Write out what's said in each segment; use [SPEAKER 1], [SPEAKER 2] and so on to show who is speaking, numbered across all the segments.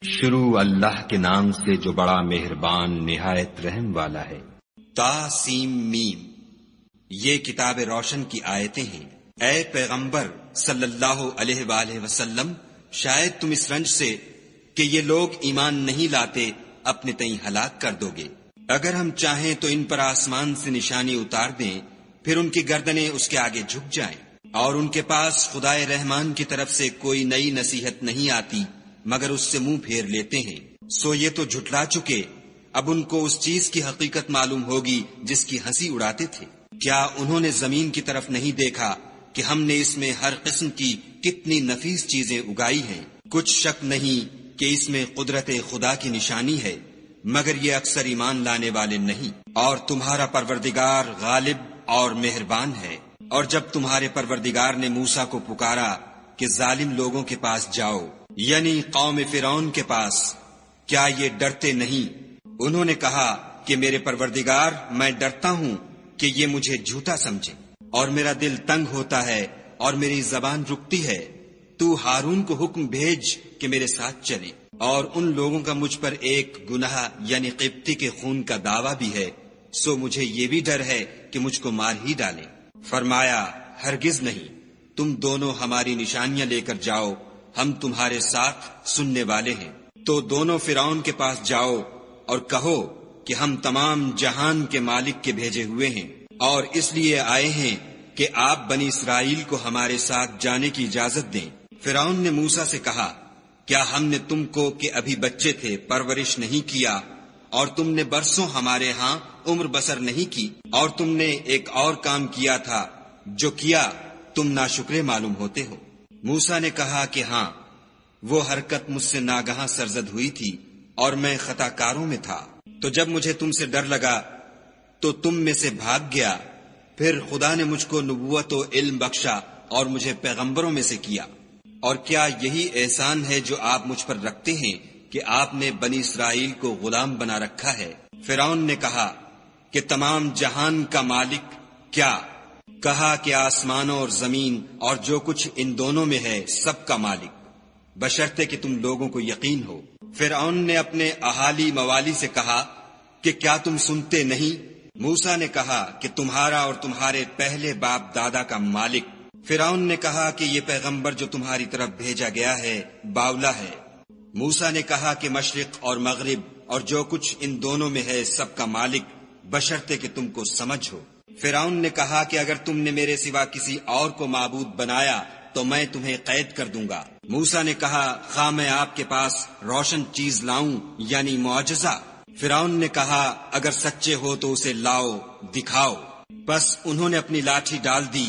[SPEAKER 1] شروع اللہ کے نام سے جو بڑا مہربان نہایت رحم والا ہے۔
[SPEAKER 2] تا سیم میم، یہ کتاب روشن کی آیتیں ہیں۔ اے پیغمبر صلی اللہ علیہ وآلہ وسلم، شاید تم اس رنج سے کہ یہ لوگ ایمان نہیں لاتے اپنے تئیں ہلاک کر دو گے۔ اگر ہم چاہیں تو ان پر آسمان سے نشانی اتار دیں، پھر ان کی گردنیں اس کے آگے جھک جائیں، اور ان کے پاس خدائے رحمان کی طرف سے کوئی نئی نصیحت نہیں آتی مگر اس سے منہ پھیر لیتے ہیں۔ سو یہ تو جھٹلا چکے، اب ان کو اس چیز کی حقیقت معلوم ہوگی جس کی ہنسی اڑاتے تھے۔ کیا انہوں نے زمین کی طرف نہیں دیکھا کہ ہم نے اس میں ہر قسم کی کتنی نفیس چیزیں اگائی ہیں؟ کچھ شک نہیں کہ اس میں قدرت خدا کی نشانی ہے، مگر یہ اکثر ایمان لانے والے نہیں۔ اور تمہارا پروردگار غالب اور مہربان ہے۔ اور جب تمہارے پروردگار نے موسیٰ کو پکارا کہ ظالم لوگوں کے پاس جاؤ، یعنی قوم فرعون کے پاس، کیا یہ ڈرتے نہیں؟ انہوں نے کہا کہ میرے پروردگار، میں ڈرتا ہوں کہ یہ مجھے جھوٹا سمجھے، اور میرا دل تنگ ہوتا ہے اور میری زبان رکتی ہے۔ تو ہارون کو حکم بھیج کہ میرے ساتھ چلے، اور ان لوگوں کا مجھ پر ایک گناہ یعنی قبطی کے خون کا دعویٰ بھی ہے، سو مجھے یہ بھی ڈر ہے کہ مجھ کو مار ہی ڈالیں۔ فرمایا، ہرگز نہیں، تم دونوں ہماری نشانیاں لے کر جاؤ، ہم تمہارے ساتھ سننے والے ہیں۔ تو دونوں فرعون کے پاس جاؤ اور کہو کہ ہم تمام جہان کے مالک کے بھیجے ہوئے ہیں، اور اس لیے آئے ہیں کہ آپ بنی اسرائیل کو ہمارے ساتھ جانے کی اجازت دیں۔ فرعون نے موسیٰ سے کہا، کیا ہم نے تم کو کہ ابھی بچے تھے پرورش نہیں کیا، اور تم نے برسوں ہمارے ہاں عمر بسر نہیں کی؟ اور تم نے ایک اور کام کیا تھا، جو کیا تم ناشکرے معلوم ہوتے ہو۔ موسیٰ نے کہا کہ ہاں، وہ حرکت مجھ سے ناگہاں سرزد ہوئی تھی اور میں خطا کاروں میں تھا۔ تو جب مجھے تم سے ڈر لگا تو تم میں سے بھاگ گیا، پھر خدا نے مجھ کو نبوت و علم بخشا اور مجھے پیغمبروں میں سے کیا۔ اور کیا یہی احسان ہے جو آپ مجھ پر رکھتے ہیں کہ آپ نے بنی اسرائیل کو غلام بنا رکھا ہے؟ فرعون نے کہا کہ تمام جہان کا مالک کیا؟ کہا کہ آسمانوں اور زمین اور جو کچھ ان دونوں میں ہے سب کا مالک، بشرطے کہ تم لوگوں کو یقین ہو۔ فرعون نے اپنے اہالی موالی سے کہا کہ کیا تم سنتے نہیں؟ موسیٰ نے کہا کہ تمہارا اور تمہارے پہلے باپ دادا کا مالک۔ فرعون نے کہا کہ یہ پیغمبر جو تمہاری طرف بھیجا گیا ہے باولا ہے۔ موسیٰ نے کہا کہ مشرق اور مغرب اور جو کچھ ان دونوں میں ہے سب کا مالک، بشرطے کہ تم کو سمجھ ہو۔ فرعون نے کہا کہ اگر تم نے میرے سوا کسی اور کو معبود بنایا تو میں تمہیں قید کر دوں گا۔ موسیٰ نے کہا، خواہ میں آپ کے پاس روشن چیز لاؤں یعنی معجزہ؟ فرعون نے کہا، اگر سچے ہو تو اسے لاؤ، دکھاؤ۔ بس انہوں نے اپنی لاٹھی ڈال دی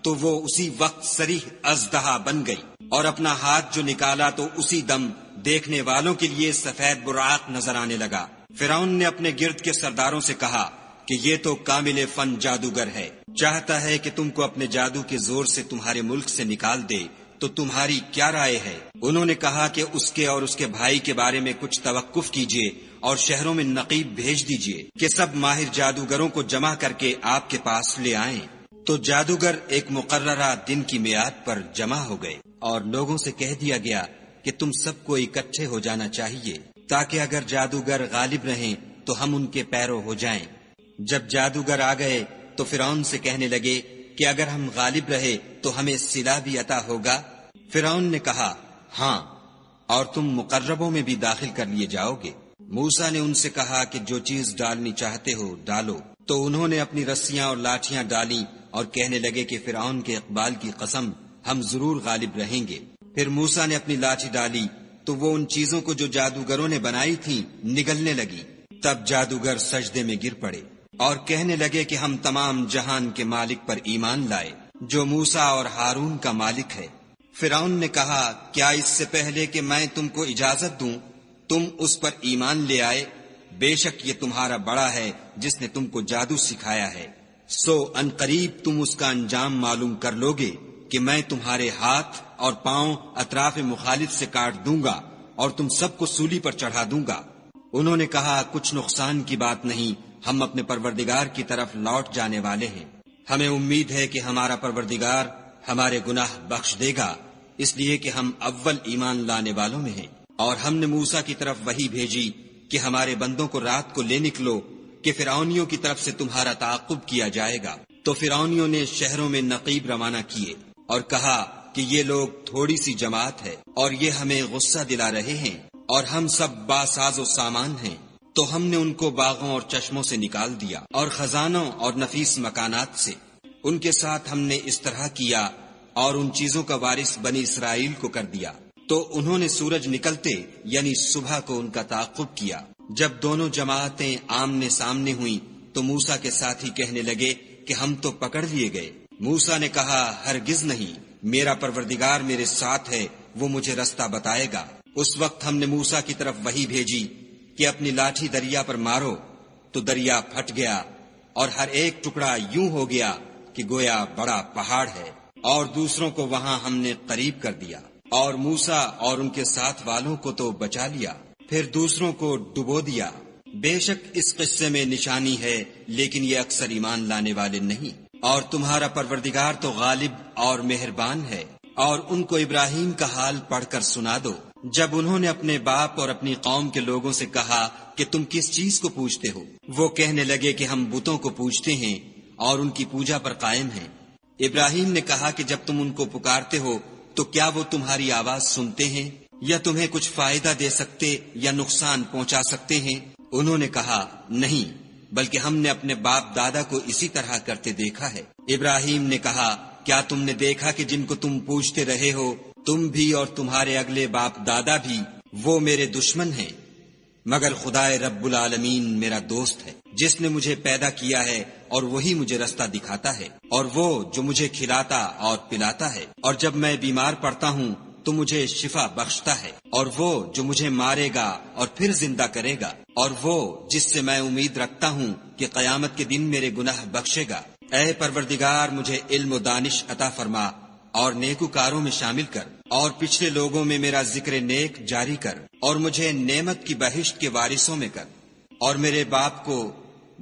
[SPEAKER 2] تو وہ اسی وقت صریح اژدہا بن گئی، اور اپنا ہاتھ جو نکالا تو اسی دم دیکھنے والوں کے لیے سفید براق نظر آنے لگا۔ فرعون نے اپنے گرد کے سرداروں سے کہا کہ یہ تو کامل فن جادوگر ہے، چاہتا ہے کہ تم کو اپنے جادو کے زور سے تمہارے ملک سے نکال دے، تو تمہاری کیا رائے ہے؟ انہوں نے کہا کہ اس کے اور اس کے بھائی کے بارے میں کچھ توقف کیجیے اور شہروں میں نقیب بھیج دیجیے کہ سب ماہر جادوگروں کو جمع کر کے آپ کے پاس لے آئیں۔ تو جادوگر ایک مقررہ دن کی میعاد پر جمع ہو گئے، اور لوگوں سے کہہ دیا گیا کہ تم سب کو اکٹھے ہو جانا چاہیے، تاکہ اگر جادوگر غالب رہیں تو ہم ان کے پیرو ہو جائیں۔ جب جادوگر آ گئے تو فرعون سے کہنے لگے کہ اگر ہم غالب رہے تو ہمیں صلہ بھی عطا ہوگا؟ فرعون نے کہا، ہاں، اور تم مقربوں میں بھی داخل کر لیے جاؤ گے۔ موسیٰ نے ان سے کہا کہ جو چیز ڈالنی چاہتے ہو ڈالو۔ تو انہوں نے اپنی رسیاں اور لاٹھیاں ڈالیں اور کہنے لگے کہ فرعون کے اقبال کی قسم، ہم ضرور غالب رہیں گے۔ پھر موسیٰ نے اپنی لاٹھی ڈالی تو وہ ان چیزوں کو جو جادوگروں نے بنائی تھیں نگلنے لگی۔ تب جادوگر سجدے میں گر پڑے اور کہنے لگے کہ ہم تمام جہان کے مالک پر ایمان لائے جو موسیٰ اور ہارون کا مالک ہے۔ فرعون نے کہا، کیا اس سے پہلے کہ میں تم کو اجازت دوں تم اس پر ایمان لے آئے؟ بے شک یہ تمہارا بڑا ہے جس نے تم کو جادو سکھایا ہے، سو ان قریب تم اس کا انجام معلوم کر لوگے کہ میں تمہارے ہاتھ اور پاؤں اطراف مخالف سے کاٹ دوں گا اور تم سب کو سولی پر چڑھا دوں گا۔ انہوں نے کہا، کچھ نقصان کی بات نہیں، ہم اپنے پروردگار کی طرف لوٹ جانے والے ہیں، ہمیں امید ہے کہ ہمارا پروردگار ہمارے گناہ بخش دے گا، اس لیے کہ ہم اول ایمان لانے والوں میں ہیں۔ اور ہم نے موسیٰ کی طرف وحی بھیجی کہ ہمارے بندوں کو رات کو لے نکلو کہ فرعونیوں کی طرف سے تمہارا تعاقب کیا جائے گا۔ تو فرعونیوں نے شہروں میں نقیب روانہ کیے اور کہا کہ یہ لوگ تھوڑی سی جماعت ہے اور یہ ہمیں غصہ دلا رہے ہیں اور ہم سب باساز و سامان ہیں۔ تو ہم نے ان کو باغوں اور چشموں سے نکال دیا اور خزانوں اور نفیس مکانات سے۔ ان کے ساتھ ہم نے اس طرح کیا اور ان چیزوں کا وارث بنی اسرائیل کو کر دیا۔ تو انہوں نے سورج نکلتے یعنی صبح کو ان کا تعاقب کیا۔ جب دونوں جماعتیں آمنے سامنے ہوئیں تو موسیٰ کے ساتھی کہنے لگے کہ ہم تو پکڑ لیے گئے۔ موسیٰ نے کہا ہرگز نہیں، میرا پروردگار میرے ساتھ ہے، وہ مجھے رستہ بتائے گا۔ اس وقت ہم نے موسیٰ کی طرف وحی بھیجی کہ اپنی لاٹھی دریا پر مارو، تو دریا پھٹ گیا اور ہر ایک ٹکڑا یوں ہو گیا کہ گویا بڑا پہاڑ ہے، اور دوسروں کو وہاں ہم نے قریب کر دیا، اور موسیٰ اور ان کے ساتھ والوں کو تو بچا لیا، پھر دوسروں کو ڈبو دیا۔ بے شک اس قصے میں نشانی ہے، لیکن یہ اکثر ایمان لانے والے نہیں۔ اور تمہارا پروردگار تو غالب اور مہربان ہے۔ اور ان کو ابراہیم کا حال پڑھ کر سنا دو، جب انہوں نے اپنے باپ اور اپنی قوم کے لوگوں سے کہا کہ تم کس چیز کو پوجتے ہو؟ وہ کہنے لگے کہ ہم بتوں کو پوجتے ہیں اور ان کی پوجا پر قائم ہیں۔ ابراہیم نے کہا کہ جب تم ان کو پکارتے ہو تو کیا وہ تمہاری آواز سنتے ہیں یا تمہیں کچھ فائدہ دے سکتے یا نقصان پہنچا سکتے ہیں؟ انہوں نے کہا نہیں، بلکہ ہم نے اپنے باپ دادا کو اسی طرح کرتے دیکھا ہے۔ ابراہیم نے کہا کیا تم نے دیکھا کہ جن کو تم پوجتے رہے ہو، تم بھی اور تمہارے اگلے باپ دادا بھی، وہ میرے دشمن ہیں، مگر خدائے رب العالمین میرا دوست ہے، جس نے مجھے پیدا کیا ہے اور وہی مجھے رستہ دکھاتا ہے، اور وہ جو مجھے کھلاتا اور پلاتا ہے، اور جب میں بیمار پڑتا ہوں تو مجھے شفا بخشتا ہے، اور وہ جو مجھے مارے گا اور پھر زندہ کرے گا، اور وہ جس سے میں امید رکھتا ہوں کہ قیامت کے دن میرے گناہ بخشے گا۔ اے پروردگار مجھے علم و دانش عطا فرما اور نیکوکاروں میں شامل کر، اور پچھلے لوگوں میں میرا ذکر نیک جاری کر، اور مجھے نعمت کی بہشت کے وارثوں میں کر، اور میرے باپ کو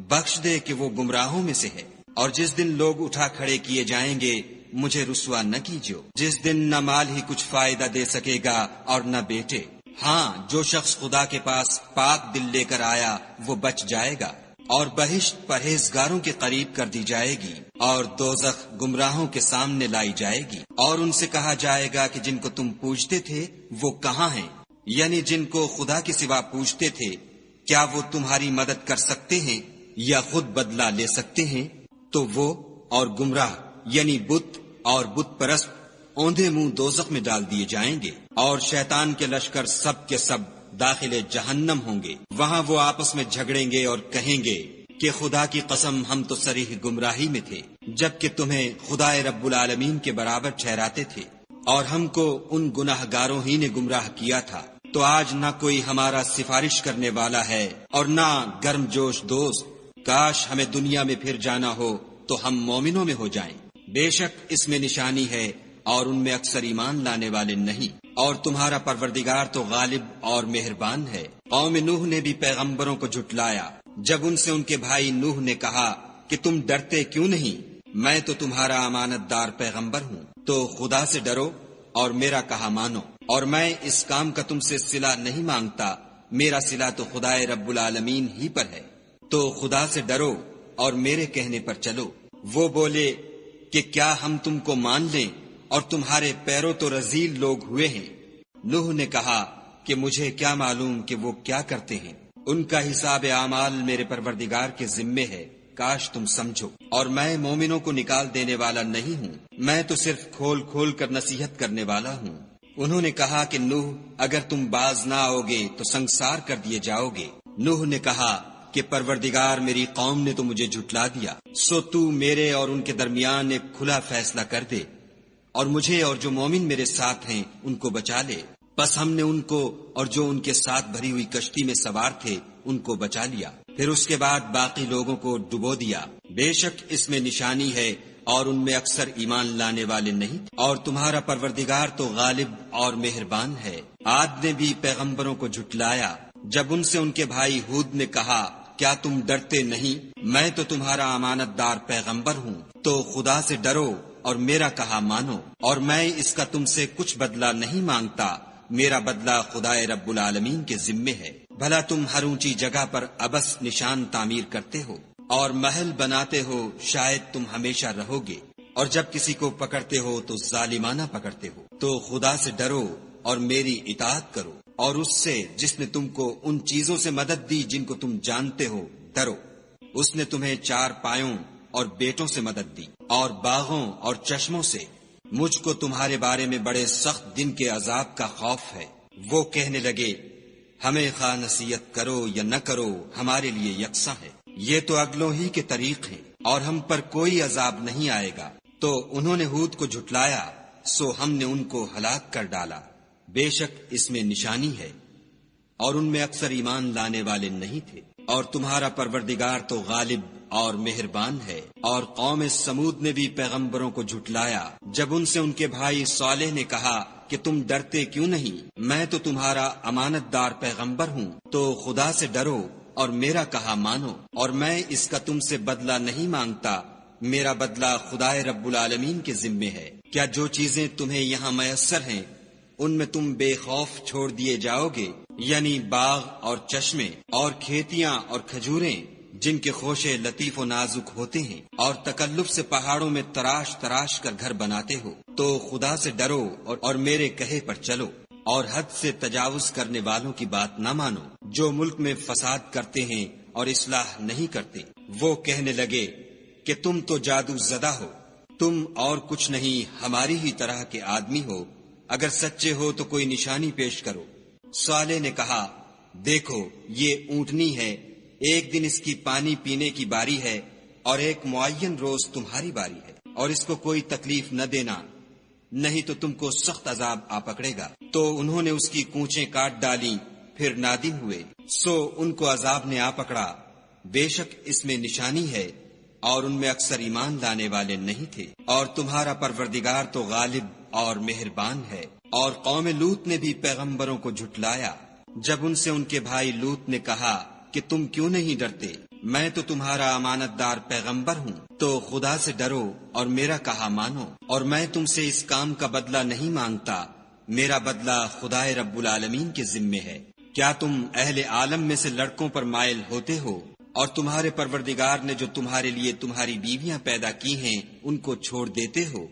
[SPEAKER 2] بخش دے کہ وہ گمراہوں میں سے ہے، اور جس دن لوگ اٹھا کھڑے کیے جائیں گے مجھے رسوا نہ کیجو، جس دن نہ مال ہی کچھ فائدہ دے سکے گا اور نہ بیٹے۔ ہاں، جو شخص خدا کے پاس پاک دل لے کر آیا وہ بچ جائے گا، اور بہشت پرہیزگاروں کے قریب کر دی جائے گی، اور دوزخ گمراہوں کے سامنے لائی جائے گی، اور ان سے کہا جائے گا کہ جن کو تم پوجتے تھے وہ کہاں ہیں؟ یعنی جن کو خدا کے سوا پوجتے تھے، کیا وہ تمہاری مدد کر سکتے ہیں یا خود بدلہ لے سکتے ہیں؟ تو وہ اور گمراہ یعنی بت اور بت پرست اوندھے منہ دوزخ میں ڈال دیے جائیں گے، اور شیطان کے لشکر سب کے سب داخل جہنم ہوں گے۔ وہاں وہ آپس میں جھگڑیں گے اور کہیں گے کہ خدا کی قسم ہم تو صریح گمراہی میں تھے، جبکہ تمہیں خدائے رب العالمین کے برابر ٹھہراتے تھے، اور ہم کو ان گناہ گاروں ہی نے گمراہ کیا تھا۔ تو آج نہ کوئی ہمارا سفارش کرنے والا ہے اور نہ گرم جوش دوست۔ کاش ہمیں دنیا میں پھر جانا ہو تو ہم مومنوں میں ہو جائیں۔ بے شک اس میں نشانی ہے اور ان میں اکثر ایمان لانے والے نہیں۔ اور تمہارا پروردگار تو غالب اور مہربان ہے۔ قوم نوح نے بھی پیغمبروں کو جھٹلایا جب ان سے ان کے بھائی نوح نے کہا کہ تم ڈرتے کیوں نہیں؟ میں تو تمہارا امانت دار پیغمبر ہوں، تو خدا سے ڈرو اور میرا کہا مانو، اور میں اس کام کا تم سے صلہ نہیں مانگتا، میرا صلہ تو خدائے رب العالمین ہی پر ہے، تو خدا سے ڈرو اور میرے کہنے پر چلو۔ وہ بولے کہ کیا ہم تم کو مان لیں اور تمہارے پیروں تو رذیل لوگ ہوئے ہیں؟ نوح نے کہا کہ مجھے کیا معلوم کہ وہ کیا کرتے ہیں، ان کا حساب اعمال میرے پروردگار کے ذمے ہے، کاش تم سمجھو۔ اور میں مومنوں کو نکال دینے والا نہیں ہوں، میں تو صرف کھول کھول کر نصیحت کرنے والا ہوں۔ انہوں نے کہا کہ نوح اگر تم باز نہ آؤ گے تو سنگسار کر دیے جاؤ گے۔ نوح نے کہا کہ پروردگار میری قوم نے تو مجھے جھٹلا دیا، سو تو میرے اور ان کے درمیان ایک کھلا فیصلہ کر دے، اور مجھے اور جو مومن میرے ساتھ ہیں ان کو بچا لے۔ بس ہم نے ان کو اور جو ان کے ساتھ بھری ہوئی کشتی میں سوار تھے ان کو بچا لیا، پھر اس کے بعد باقی لوگوں کو ڈبو دیا۔ بے شک اس میں نشانی ہے اور ان میں اکثر ایمان لانے والے نہیں، اور تمہارا پروردگار تو غالب اور مہربان ہے۔ عاد نے بھی پیغمبروں کو جھٹلایا جب ان سے ان کے بھائی ہود نے کہا کیا تم ڈرتے نہیں؟ میں تو تمہارا امانت دار پیغمبر ہوں، تو خدا سے ڈرو اور میرا کہا مانو، اور میں اس کا تم سے کچھ بدلہ نہیں مانگتا، میرا بدلہ خدائے رب العالمین کے ذمے ہے۔ بھلا تم ہر اونچی جگہ پر ابس نشان تعمیر کرتے ہو اور محل بناتے ہو، شاید تم ہمیشہ رہو گے، اور جب کسی کو پکڑتے ہو تو ظالمانہ پکڑتے ہو۔ تو خدا سے ڈرو اور میری اطاعت کرو، اور اس سے جس نے تم کو ان چیزوں سے مدد دی جن کو تم جانتے ہو ڈرو۔ اس نے تمہیں 4 پایوں اور بیٹوں سے مدد دی اور باغوں اور چشموں سے۔ مجھ کو تمہارے بارے میں بڑے سخت دن کے عذاب کا خوف ہے۔ وہ کہنے لگے ہمیں خواہ نصیحت کرو یا نہ کرو ہمارے لیے یکساں ہے، یہ تو اگلوں ہی کے طریق ہیں اور ہم پر کوئی عذاب نہیں آئے گا۔ تو انہوں نے ہود کو جھٹلایا، سو ہم نے ان کو ہلاک کر ڈالا۔ بے شک اس میں نشانی ہے، اور ان میں اکثر ایمان لانے والے نہیں تھے۔ اور تمہارا پروردگار تو غالب اور مہربان ہے۔ اور قوم سمود نے بھی پیغمبروں کو جھٹلایا جب ان سے ان کے بھائی صالح نے کہا کہ تم ڈرتے کیوں نہیں، میں تو تمہارا امانت دار پیغمبر ہوں، تو خدا سے ڈرو اور میرا کہا مانو، اور میں اس کا تم سے بدلہ نہیں مانگتا، میرا بدلہ خدائے رب العالمین کے ذمے ہے۔ کیا جو چیزیں تمہیں یہاں میسر ہیں ان میں تم بے خوف چھوڑ دیے جاؤ گے، یعنی باغ اور چشمے اور کھیتیاں اور کھجوریں جن کے خوشے لطیف و نازک ہوتے ہیں، اور تکلف سے پہاڑوں میں تراش تراش کر گھر بناتے ہو، تو خدا سے ڈرو اور میرے کہے پر چلو، اور حد سے تجاوز کرنے والوں کی بات نہ مانو جو ملک میں فساد کرتے ہیں اور اصلاح نہیں کرتے۔ وہ کہنے لگے کہ تم تو جادو زدہ ہو، تم اور کچھ نہیں ہماری ہی طرح کے آدمی ہو، اگر سچے ہو تو کوئی نشانی پیش کرو۔ صالح نے کہا دیکھو یہ اونٹنی ہے، ایک دن اس کی پانی پینے کی باری ہے اور ایک معین روز تمہاری باری ہے، اور اس کو کوئی تکلیف نہ دینا، نہیں تو تم کو سخت عذاب آ پکڑے گا۔ تو انہوں نے اس کی کونچیں کاٹ ڈالیں، پھر نادم ہوئے، سو ان کو عذاب نے آ پکڑا۔ بے شک اس میں نشانی ہے، اور ان میں اکثر ایمان لانے والے نہیں تھے۔ اور تمہارا پروردگار تو غالب اور مہربان ہے۔ اور قوم لوط نے بھی پیغمبروں کو جھٹلایا جب ان سے ان کے بھائی لوط نے کہا کہ تم کیوں نہیں ڈرتے، میں تو تمہارا امانت دار پیغمبر ہوں، تو خدا سے ڈرو اور میرا کہا مانو، اور میں تم سے اس کام کا بدلہ نہیں مانگتا، میرا بدلہ خدائے رب العالمین کے ذمے ہے۔ کیا تم اہل عالم میں سے لڑکوں پر مائل ہوتے ہو، اور تمہارے پروردگار نے جو تمہارے لیے تمہاری بیویاں پیدا کی ہیں ان کو چھوڑ دیتے ہو؟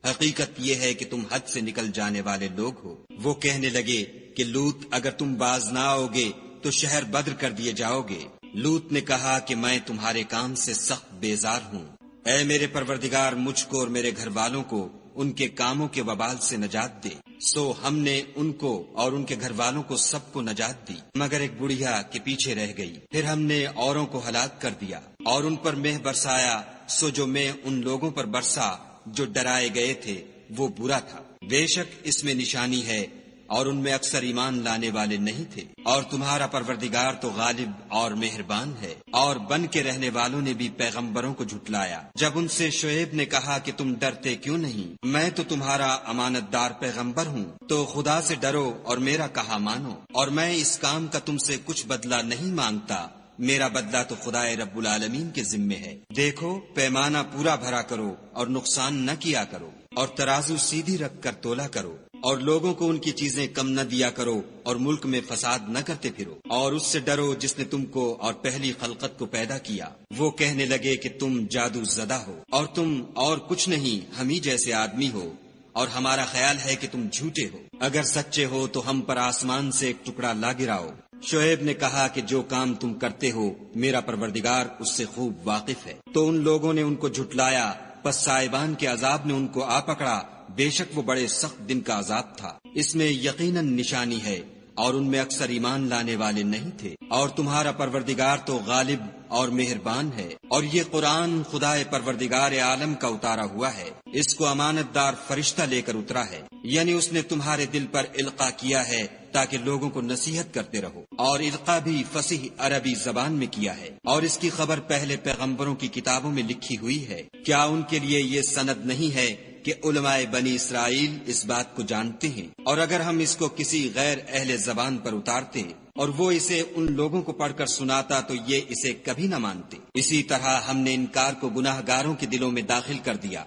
[SPEAKER 2] حقیقت یہ ہے کہ تم حد سے نکل جانے والے لوگ ہو۔ وہ کہنے لگے کہ لوط اگر تم باز نہ آؤ گے تو شہر بدر کر دیے جاؤ گے۔ لوط نے کہا کہ میں تمہارے کام سے سخت بیزار ہوں، اے میرے پروردگار مجھ کو اور میرے گھر والوں کو ان کے کاموں کے وبال سے نجات دے۔ سو ہم نے ان کو اور ان کے گھر والوں کو سب کو نجات دی، مگر ایک بڑھیا کے پیچھے رہ گئی۔ پھر ہم نے اوروں کو ہلاک کر دیا اور ان پر مہ برسایا، سو جو مہ ان لوگوں پر برسا جو ڈرائے گئے تھے وہ برا تھا۔ بے شک اس میں نشانی ہے، اور ان میں اکثر ایمان لانے والے نہیں تھے۔ اور تمہارا پروردگار تو غالب اور مہربان ہے۔ اور بن کے رہنے والوں نے بھی پیغمبروں کو جھٹلایا جب ان سے شعیب نے کہا کہ تم ڈرتے کیوں نہیں، میں تو تمہارا امانت دار پیغمبر ہوں، تو خدا سے ڈرو اور میرا کہا مانو، اور میں اس کام کا تم سے کچھ بدلہ نہیں مانگتا، میرا بدلہ تو خدائے رب العالمین کے ذمے ہے۔ دیکھو پیمانہ پورا بھرا کرو اور نقصان نہ کیا کرو، اور ترازو سیدھی رکھ کر تولا کرو، اور لوگوں کو ان کی چیزیں کم نہ دیا کرو، اور ملک میں فساد نہ کرتے پھرو، اور اس سے ڈرو جس نے تم کو اور پہلی خلقت کو پیدا کیا۔ وہ کہنے لگے کہ تم جادو زدہ ہو، اور تم اور کچھ نہیں ہم ہی جیسے آدمی ہو، اور ہمارا خیال ہے کہ تم جھوٹے ہو۔ اگر سچے ہو تو ہم پر آسمان سے ایک ٹکڑا لا گراؤ۔ شعیب نے کہا کہ جو کام تم کرتے ہو میرا پروردگار اس سے خوب واقف ہے۔ تو ان لوگوں نے ان کو جھٹلایا، پس سائبان کے عذاب نے ان کو آ پکڑا، بے شک وہ بڑے سخت دن کا عذاب تھا۔ اس میں یقیناً نشانی ہے، اور ان میں اکثر ایمان لانے والے نہیں تھے۔ اور تمہارا پروردگار تو غالب اور مہربان ہے۔ اور یہ قرآن خدائے پروردگار عالم کا اتارا ہوا ہے، اس کو امانت دار فرشتہ لے کر اترا ہے، یعنی اس نے تمہارے دل پر القاء کیا ہے تاکہ لوگوں کو نصیحت کرتے رہو، اور القاء بھی فصیح عربی زبان میں کیا ہے، اور اس کی خبر پہلے پیغمبروں کی کتابوں میں لکھی ہوئی ہے۔ کیا ان کے لیے یہ سند نہیں ہے کہ علماء بنی اسرائیل اس بات کو جانتے ہیں، اور اگر ہم اس کو کسی غیر اہل زبان پر اتارتے اور وہ اسے ان لوگوں کو پڑھ کر سناتا تو یہ اسے کبھی نہ مانتے۔ اسی طرح ہم نے انکار کو گناہ گاروں کے دلوں میں داخل کر دیا،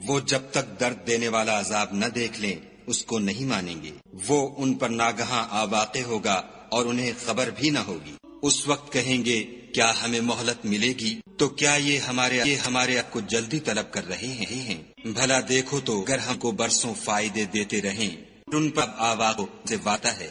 [SPEAKER 2] وہ جب تک درد دینے والا عذاب نہ دیکھ لیں اس کو نہیں مانیں گے۔ وہ ان پر ناگہاں آواقع ہوگا اور انہیں خبر بھی نہ ہوگی۔ اس وقت کہیں گے کیا ہمیں مہلت ملے گی؟ تو کیا یہ ہمارے حق کو جلدی طلب کر رہے ہیں؟ بھلا دیکھو تو اگر ہم کو برسوں فائدے دیتے رہیں ان پر آواقع سے وعدہ ہے۔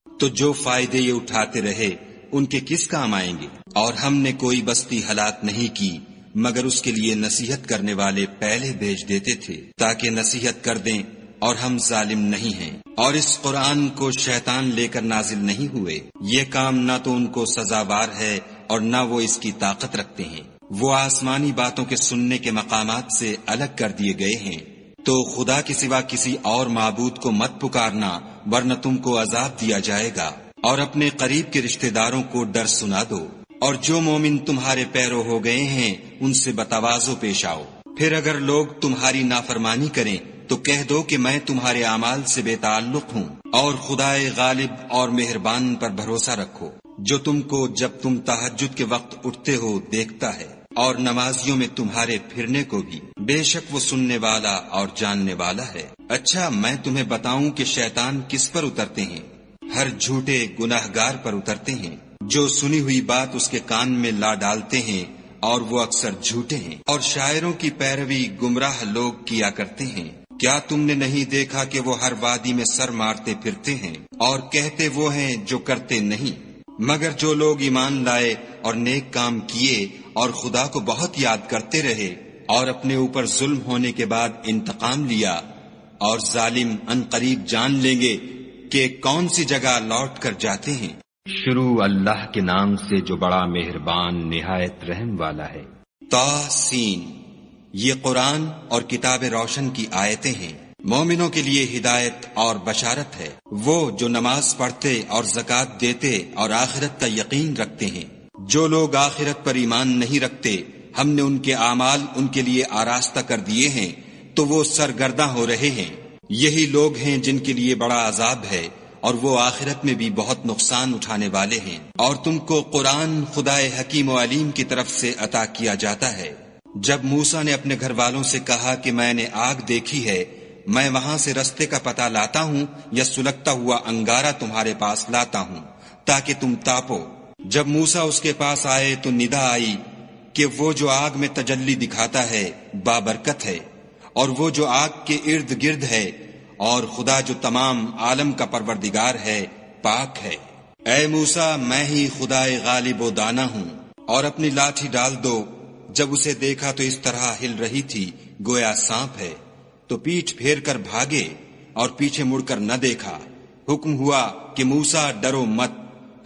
[SPEAKER 2] تو جو فائدے یہ اٹھاتے رہے ان کے کس کام آئیں گے؟ اور ہم نے کوئی بستی ہلاک نہیں کی مگر اس کے لیے نصیحت کرنے والے پہلے بھیج دیتے تھے تاکہ نصیحت کر دیں، اور ہم ظالم نہیں ہیں۔ اور اس قرآن کو شیطان لے کر نازل نہیں ہوئے، یہ کام نہ تو ان کو سزاوار ہے اور نہ وہ اس کی طاقت رکھتے ہیں۔ وہ آسمانی باتوں کے سننے کے مقامات سے الگ کر دیے گئے ہیں۔ تو خدا کے سوا کسی اور معبود کو مت پکارنا ورنہ تم کو عذاب دیا جائے گا، اور اپنے قریب کے رشتہ داروں کو ڈر سنا دو، اور جو مومن تمہارے پیرو ہو گئے ہیں ان سے بتواضع پیش آؤ۔ پھر اگر لوگ تمہاری نافرمانی کریں تو کہہ دو کہ میں تمہارے اعمال سے بے تعلق ہوں، اور خدائے غالب اور مہربان پر بھروسہ رکھو جو تم کو جب تم تہجد کے وقت اٹھتے ہو دیکھتا ہے، اور نمازیوں میں تمہارے پھرنے کو بھی، بے شک وہ سننے والا اور جاننے والا ہے۔ اچھا میں تمہیں بتاؤں کہ شیطان کس پر اترتے ہیں؟ ہر جھوٹے گناہگار پر اترتے ہیں جو سنی ہوئی بات اس کے کان میں لا ڈالتے ہیں، اور وہ اکثر جھوٹے ہیں، اور شاعروں کی پیروی گمراہ لوگ کیا کرتے ہیں۔ کیا تم نے نہیں دیکھا کہ وہ ہر وادی میں سر مارتے پھرتے ہیں اور کہتے وہ ہیں جو کرتے نہیں؟ مگر جو لوگ ایمان لائے اور نیک کام کیے اور خدا کو بہت یاد کرتے رہے اور اپنے اوپر ظلم ہونے کے بعد انتقام لیا، اور ظالم ان قریب جان لیں گے کہ کون سی جگہ لوٹ کر جاتے ہیں۔
[SPEAKER 1] شروع اللہ کے نام سے جو بڑا مہربان نہایت رحم والا ہے۔
[SPEAKER 2] طاسین، یہ قرآن اور کتاب روشن کی آیتیں ہیں، مومنوں کے لیے ہدایت اور بشارت ہے۔ وہ جو نماز پڑھتے اور زکوٰۃ دیتے اور آخرت کا یقین رکھتے ہیں۔ جو لوگ آخرت پر ایمان نہیں رکھتے ہم نے ان کے اعمال ان کے لیے آراستہ کر دیے ہیں تو وہ سرگرداں ہو رہے ہیں۔ یہی لوگ ہیں جن کے لیے بڑا عذاب ہے اور وہ آخرت میں بھی بہت نقصان اٹھانے والے ہیں۔ اور تم کو قرآن خدائے حکیم و علیم کی طرف سے عطا کیا جاتا ہے۔ جب موسیٰ نے اپنے گھر والوں سے کہا کہ میں نے آگ دیکھی ہے، میں وہاں سے رستے کا پتہ لاتا ہوں یا سلگتا ہوا انگارہ تمہارے پاس لاتا ہوں تاکہ تم تاپو۔ جب موسیٰ اس کے پاس آئے تو ندا آئی کہ وہ جو آگ میں تجلی دکھاتا ہے بابرکت ہے، اور وہ جو آگ کے ارد گرد ہے، اور خدا جو تمام عالم کا پروردگار ہے پاک ہے۔ اے موسیٰ میں ہی خدائے غالب و دانا ہوں، اور اپنی لاٹھی ڈال دو۔ جب اسے دیکھا تو اس طرح ہل رہی تھی گویا سانپ ہے، تو پیٹھ پھیر کر بھاگے اور پیچھے مڑ کر نہ دیکھا۔ حکم ہوا کہ موسیٰ ڈرو مت،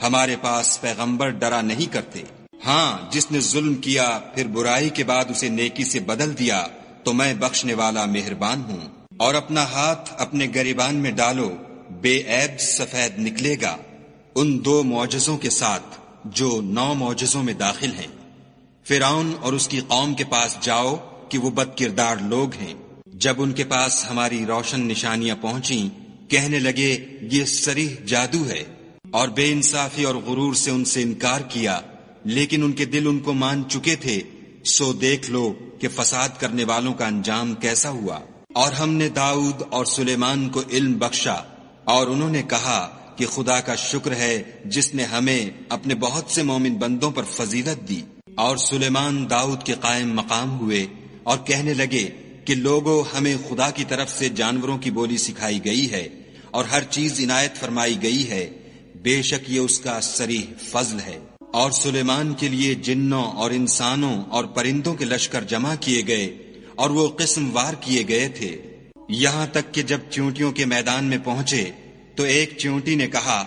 [SPEAKER 2] ہمارے پاس پیغمبر ڈرا نہیں کرتے۔ ہاں جس نے ظلم کیا پھر برائی کے بعد اسے نیکی سے بدل دیا تو میں بخشنے والا مہربان ہوں۔ اور اپنا ہاتھ اپنے گریبان میں ڈالو، بے عیب سفید نکلے گا، ان 2 معجزوں کے ساتھ جو 9 معجزوں میں داخل ہیں۔ فرعون اور اس کی قوم کے پاس جاؤ کہ وہ بد کردار لوگ ہیں۔ جب ان کے پاس ہماری روشن نشانیاں پہنچیں کہنے لگے یہ صریح جادو ہے، اور بے انصافی اور غرور سے ان سے انکار کیا، لیکن ان کے دل ان کو مان چکے تھے۔ سو دیکھ لو کہ فساد کرنے والوں کا انجام کیسا ہوا۔ اور ہم نے داؤد اور سلیمان کو علم بخشا، اور انہوں نے کہا کہ خدا کا شکر ہے جس نے ہمیں اپنے بہت سے مومن بندوں پر فضیلت دی۔ اور سلیمان داؤد کے قائم مقام ہوئے اور کہنے لگے کہ لوگوں ہمیں خدا کی طرف سے جانوروں کی بولی سکھائی گئی ہے اور ہر چیز عنایت فرمائی گئی ہے، بے شک یہ اس کا صریح فضل ہے۔ اور سلیمان کے لیے جنوں اور انسانوں اور پرندوں کے لشکر جمع کیے گئے اور وہ قسم وار کیے گئے تھے، یہاں تک کہ جب چونٹیوں کے میدان میں پہنچے تو ایک چونٹی نے کہا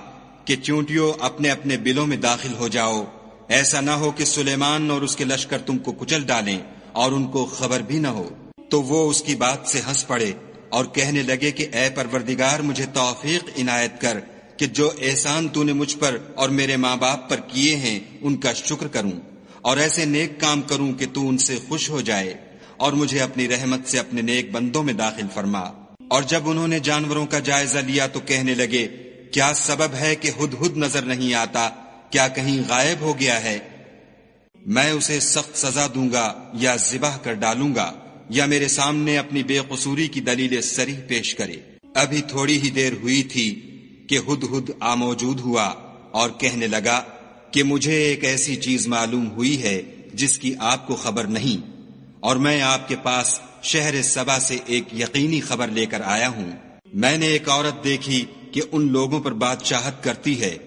[SPEAKER 2] کہ چونٹیوں اپنے اپنے بلوں میں داخل ہو جاؤ، ایسا نہ ہو کہ سلیمان اور اس کے لشکر تم کو کچل ڈالیں اور ان کو خبر بھی نہ ہو۔ تو وہ اس کی بات سے ہنس پڑے اور کہنے لگے کہ اے پروردگار مجھے توفیق عنایت کر کہ جو احسان تو نے مجھ پر اور میرے ماں باپ پر کیے ہیں ان کا شکر کروں، اور ایسے نیک کام کروں کہ تو ان سے خوش ہو جائے، اور مجھے اپنی رحمت سے اپنے نیک بندوں میں داخل فرما۔ اور جب انہوں نے جانوروں کا جائزہ لیا تو کہنے لگے کیا سبب ہے کہ ہدہد نظر نہیں آتا، کیا کہیں غائب ہو گیا ہے؟ میں اسے سخت سزا دوں گا یا ذبح کر ڈالوں گا، یا میرے سامنے اپنی بے قصوری کی دلیل صریح پیش کرے۔ ابھی تھوڑی ہی دیر ہوئی تھی کہ ہدہد موجود ہوا اور کہنے لگا کہ مجھے ایک ایسی چیز معلوم ہوئی ہے جس کی آپ کو خبر نہیں، اور میں آپ کے پاس شہر سبا سے ایک یقینی خبر لے کر آیا ہوں۔ میں نے ایک عورت دیکھی کہ ان لوگوں پر بادشاہت کرتی ہے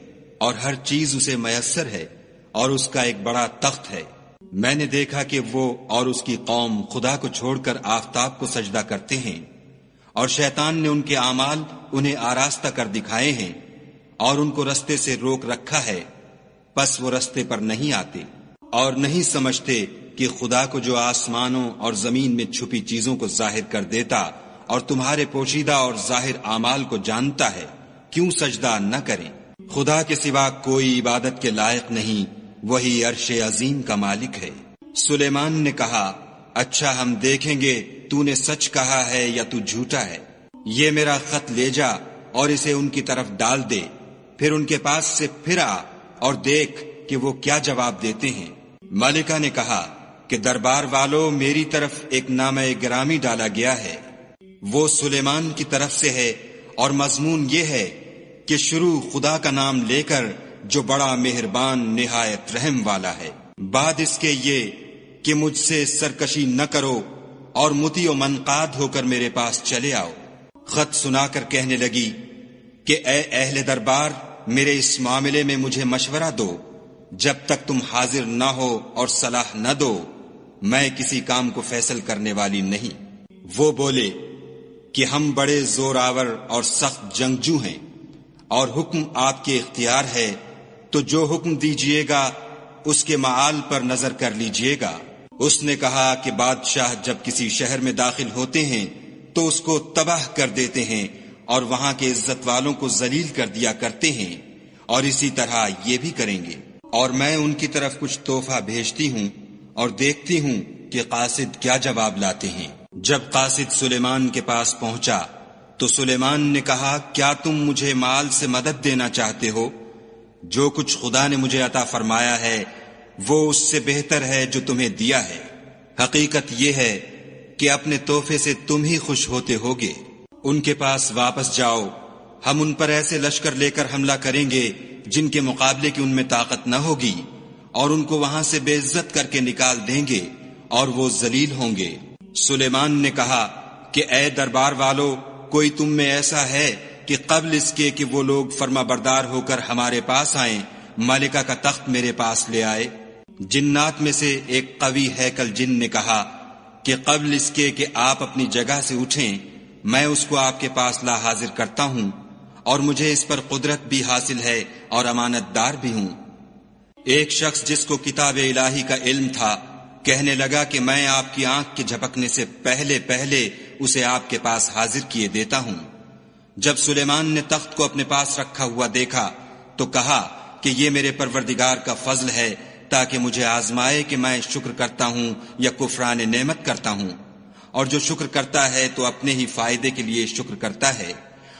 [SPEAKER 2] اور ہر چیز اسے میسر ہے، اور اس کا ایک بڑا تخت ہے۔ میں نے دیکھا کہ وہ اور اس کی قوم خدا کو چھوڑ کر آفتاب کو سجدہ کرتے ہیں، اور شیطان نے ان کے اعمال انہیں آراستہ کر دکھائے ہیں اور ان کو رستے سے روک رکھا ہے، پس وہ رستے پر نہیں آتے اور نہیں سمجھتے کہ خدا کو جو آسمانوں اور زمین میں چھپی چیزوں کو ظاہر کر دیتا اور تمہارے پوشیدہ اور ظاہر اعمال کو جانتا ہے، کیوں سجدہ نہ کریں؟ خدا کے سوا کوئی عبادت کے لائق نہیں، وہی عرش عظیم کا مالک ہے۔ سلیمان نے کہا اچھا ہم دیکھیں گے تو نے سچ کہا ہے یا تو جھوٹا ہے۔ یہ میرا خط لے جا اور اسے ان کی طرف ڈال دے، پھر ان کے پاس سے پھر آ اور دیکھ کہ وہ کیا جواب دیتے ہیں۔ ملکہ نے کہا کہ دربار والوں میری طرف ایک نامہ گرامی ڈالا گیا ہے، وہ سلیمان کی طرف سے ہے، اور مضمون یہ ہے کہ شروع خدا کا نام لے کر جو بڑا مہربان نہایت رحم والا ہے، بعد اس کے یہ کہ مجھ سے سرکشی نہ کرو اور مطیع و منقاد ہو کر میرے پاس چلے آؤ۔ خط سنا کر کہنے لگی کہ اے اہل دربار میرے اس معاملے میں مجھے مشورہ دو، جب تک تم حاضر نہ ہو اور صلاح نہ دو میں کسی کام کو فیصل کرنے والی نہیں۔ وہ بولے کہ ہم بڑے زور آور اور سخت جنگجو ہیں، اور حکم آپ کے اختیار ہے، تو جو حکم دیجئے گا اس کے معال پر نظر کر لیجئے گا۔ اس نے کہا کہ بادشاہ جب کسی شہر میں داخل ہوتے ہیں تو اس کو تباہ کر دیتے ہیں اور وہاں کے عزت والوں کو ذلیل کر دیا کرتے ہیں، اور اسی طرح یہ بھی کریں گے۔ اور میں ان کی طرف کچھ تحفہ بھیجتی ہوں اور دیکھتی ہوں کہ قاصد کیا جواب لاتے ہیں۔ جب قاصد سلیمان کے پاس پہنچا تو سلیمان نے کہا کیا تم مجھے مال سے مدد دینا چاہتے ہو؟ جو کچھ خدا نے مجھے عطا فرمایا ہے وہ اس سے بہتر ہے جو تمہیں دیا ہے۔ حقیقت یہ ہے کہ اپنے تحفے سے تم ہی خوش ہوتے ہوگے۔ ان کے پاس واپس جاؤ، ہم ان پر ایسے لشکر لے کر حملہ کریں گے جن کے مقابلے کی ان میں طاقت نہ ہوگی، اور ان کو وہاں سے بے عزت کر کے نکال دیں گے اور وہ ذلیل ہوں گے۔ سلیمان نے کہا کہ اے دربار والو، کوئی تم میں ایسا ہے کہ قبل اس کے کہ وہ لوگ فرما بردار ہو کر ہمارے پاس آئیں ملکہ کا تخت میرے پاس لے آئے؟ جنات میں سے ایک قوی ہیکل جن نے کہا کہ قبل اس کے کہ آپ اپنی جگہ سے اٹھیں میں اس کو آپ کے پاس لا حاضر کرتا ہوں، اور مجھے اس پر قدرت بھی حاصل ہے اور امانت دار بھی ہوں۔ ایک شخص جس کو کتاب الہی کا علم تھا کہنے لگا کہ میں آپ کی آنکھ کے جھپکنے سے پہلے اسے آپ کے پاس حاضر کیے دیتا ہوں۔ جب سلیمان نے تخت کو اپنے پاس رکھا ہوا دیکھا تو کہا کہ یہ میرے پروردگار کا فضل ہے تاکہ مجھے آزمائے کہ میں شکر کرتا ہوں یا کفران نعمت کرتا ہوں، اور جو شکر کرتا ہے تو اپنے ہی فائدے کے لیے شکر کرتا ہے،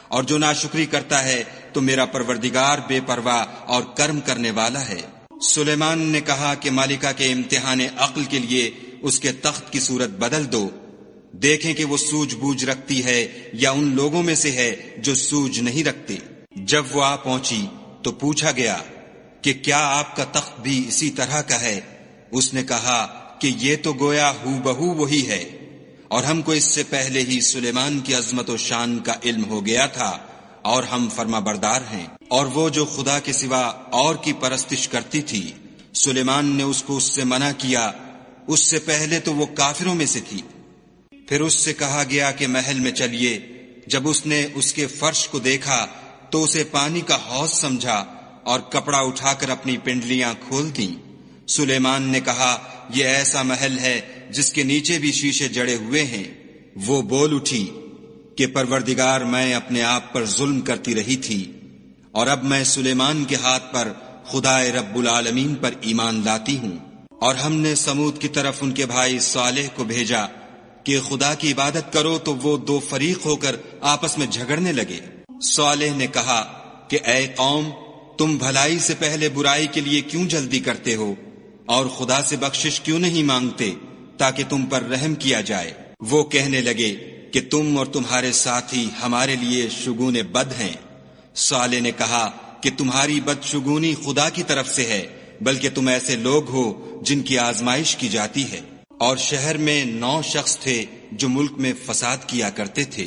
[SPEAKER 2] اور جو ناشکری کرتا ہے تو میرا پروردگار بے پرواہ اور کرم کرنے والا ہے۔ سلیمان نے کہا کہ ملکہ کے امتحان عقل کے لیے اس کے تخت کی صورت بدل دو، دیکھیں کہ وہ سوجھ بوجھ رکھتی ہے یا ان لوگوں میں سے ہے جو سوجھ نہیں رکھتے۔ جب وہ آ پہنچی تو پوچھا گیا کہ کیا آپ کا تخت بھی اسی طرح کا ہے؟ اس نے کہا کہ یہ تو گویا ہو بہو وہی ہے، اور ہم کو اس سے پہلے ہی سلیمان کی عظمت و شان کا علم ہو گیا تھا، اور ہم فرما بردار ہیں۔ اور وہ جو خدا کے سوا اور کی پرستش کرتی تھی سلیمان نے اس کو اس سے منع کیا، اس سے پہلے تو وہ کافروں میں سے تھی۔ پھر اس سے کہا گیا کہ محل میں چلیے۔ جب اس نے اس کے فرش کو دیکھا تو اسے پانی کا حوض سمجھا اور کپڑا اٹھا کر اپنی پنڈلیاں کھول دیں۔ سلیمان نے کہا یہ ایسا محل ہے جس کے نیچے بھی شیشے جڑے ہوئے ہیں۔ وہ بول اٹھی کہ پروردگار میں اپنے آپ پر ظلم کرتی رہی تھی، اور اب میں سلیمان کے ہاتھ پر خدا رب العالمین پر ایمان لاتی ہوں۔ اور ہم نے سمود کی طرف ان کے بھائی صالح کو بھیجا کہ خدا کی عبادت کرو، تو وہ دو فریق ہو کر آپس میں جھگڑنے لگے۔ صالح نے کہا کہ اے قوم، تم بھلائی سے پہلے برائی کے لیے کیوں جلدی کرتے ہو، اور خدا سے بخشش کیوں نہیں مانگتے تاکہ تم پر رحم کیا جائے؟ وہ کہنے لگے کہ تم اور تمہارے ساتھی ہمارے لیے شگون بد ہیں۔ صالح نے کہا کہ تمہاری بدشگونی خدا کی طرف سے ہے، بلکہ تم ایسے لوگ ہو جن کی آزمائش کی جاتی ہے۔ اور شہر میں 9 شخص تھے جو ملک میں فساد کیا کرتے تھے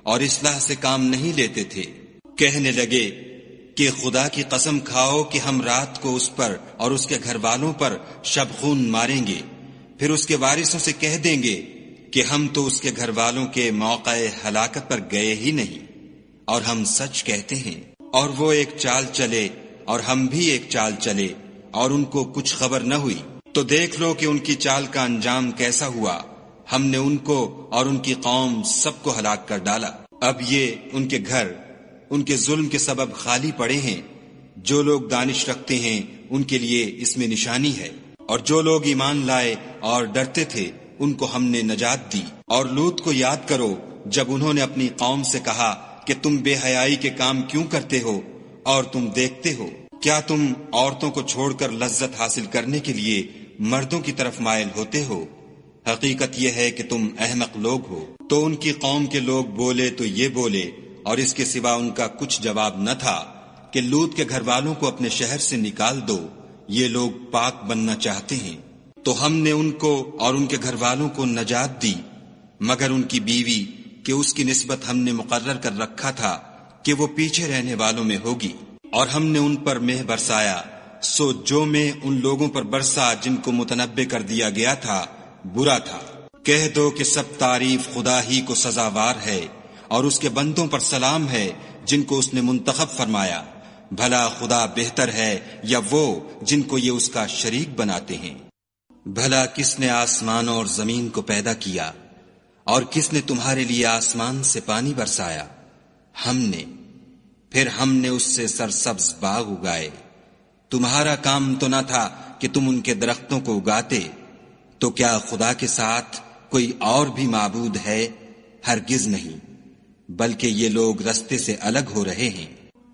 [SPEAKER 2] اور اصلاح سے کام نہیں لیتے تھے۔ کہنے لگے کہ خدا کی قسم کھاؤ کہ ہم رات کو اس پر اور اس کے گھر والوں پر شبخون ماریں گے، پھر اس کے وارثوں سے کہہ دیں گے کہ ہم تو اس کے گھر والوں کے موقع ہلاکت پر گئے ہی نہیں، اور ہم سچ کہتے ہیں۔ اور وہ ایک چال چلے اور ہم بھی ایک چال چلے، اور ان کو کچھ خبر نہ ہوئی۔ تو دیکھ لو کہ ان کی چال کا انجام کیسا ہوا۔ ہم نے ان کو اور ان کی قوم سب کو ہلاک کر ڈالا۔ اب یہ ان کے گھر ان کے ظلم کے سبب خالی پڑے ہیں۔ جو لوگ دانش رکھتے ہیں ان کے لیے اس میں نشانی ہے، اور جو لوگ ایمان لائے اور ڈرتے تھے ان کو ہم نے نجات دی۔ اور لوط کو یاد کرو جب انہوں نے اپنی قوم سے کہا کہ تم بے حیائی کے کام کیوں کرتے ہو، اور تم دیکھتے ہو کیا تم عورتوں کو چھوڑ کر لذت حاصل کرنے کے لیے مردوں کی طرف مائل ہوتے ہو؟ حقیقت یہ ہے کہ تم احمق لوگ ہو۔ تو ان کی قوم کے لوگ بولے تو یہ بولے، اور اس کے سوا ان کا کچھ جواب نہ تھا کہ لوط کے گھر والوں کو اپنے شہر سے نکال دو، یہ لوگ پاک بننا چاہتے ہیں۔ تو ہم نے ان کو اور ان کے گھر والوں کو نجات دی، مگر ان کی بیوی کہ اس کی نسبت ہم نے مقرر کر رکھا تھا کہ وہ پیچھے رہنے والوں میں ہوگی۔ اور ہم نے ان پر مہ برسایا، سو جو میں ان لوگوں پر برسا جن کو متنبع کر دیا گیا تھا برا تھا۔ کہہ دو کہ سب تعریف خدا ہی کو سزاوار ہے، اور اس کے بندوں پر سلام ہے جن کو اس نے منتخب فرمایا۔ بھلا خدا بہتر ہے یا وہ جن کو یہ اس کا شریک بناتے ہیں؟ بھلا کس نے آسمانوں اور زمین کو پیدا کیا، اور کس نے تمہارے لیے آسمان سے پانی برسایا؟ ہم نے، پھر ہم نے اس سے سرسبز باغ اگائے۔ تمہارا کام تو نہ تھا کہ تم ان کے درختوں کو اگاتے؟ تو کیا خدا کے ساتھ کوئی اور بھی معبود ہے؟ ہرگز نہیں، بلکہ یہ لوگ رستے سے الگ ہو رہے ہیں۔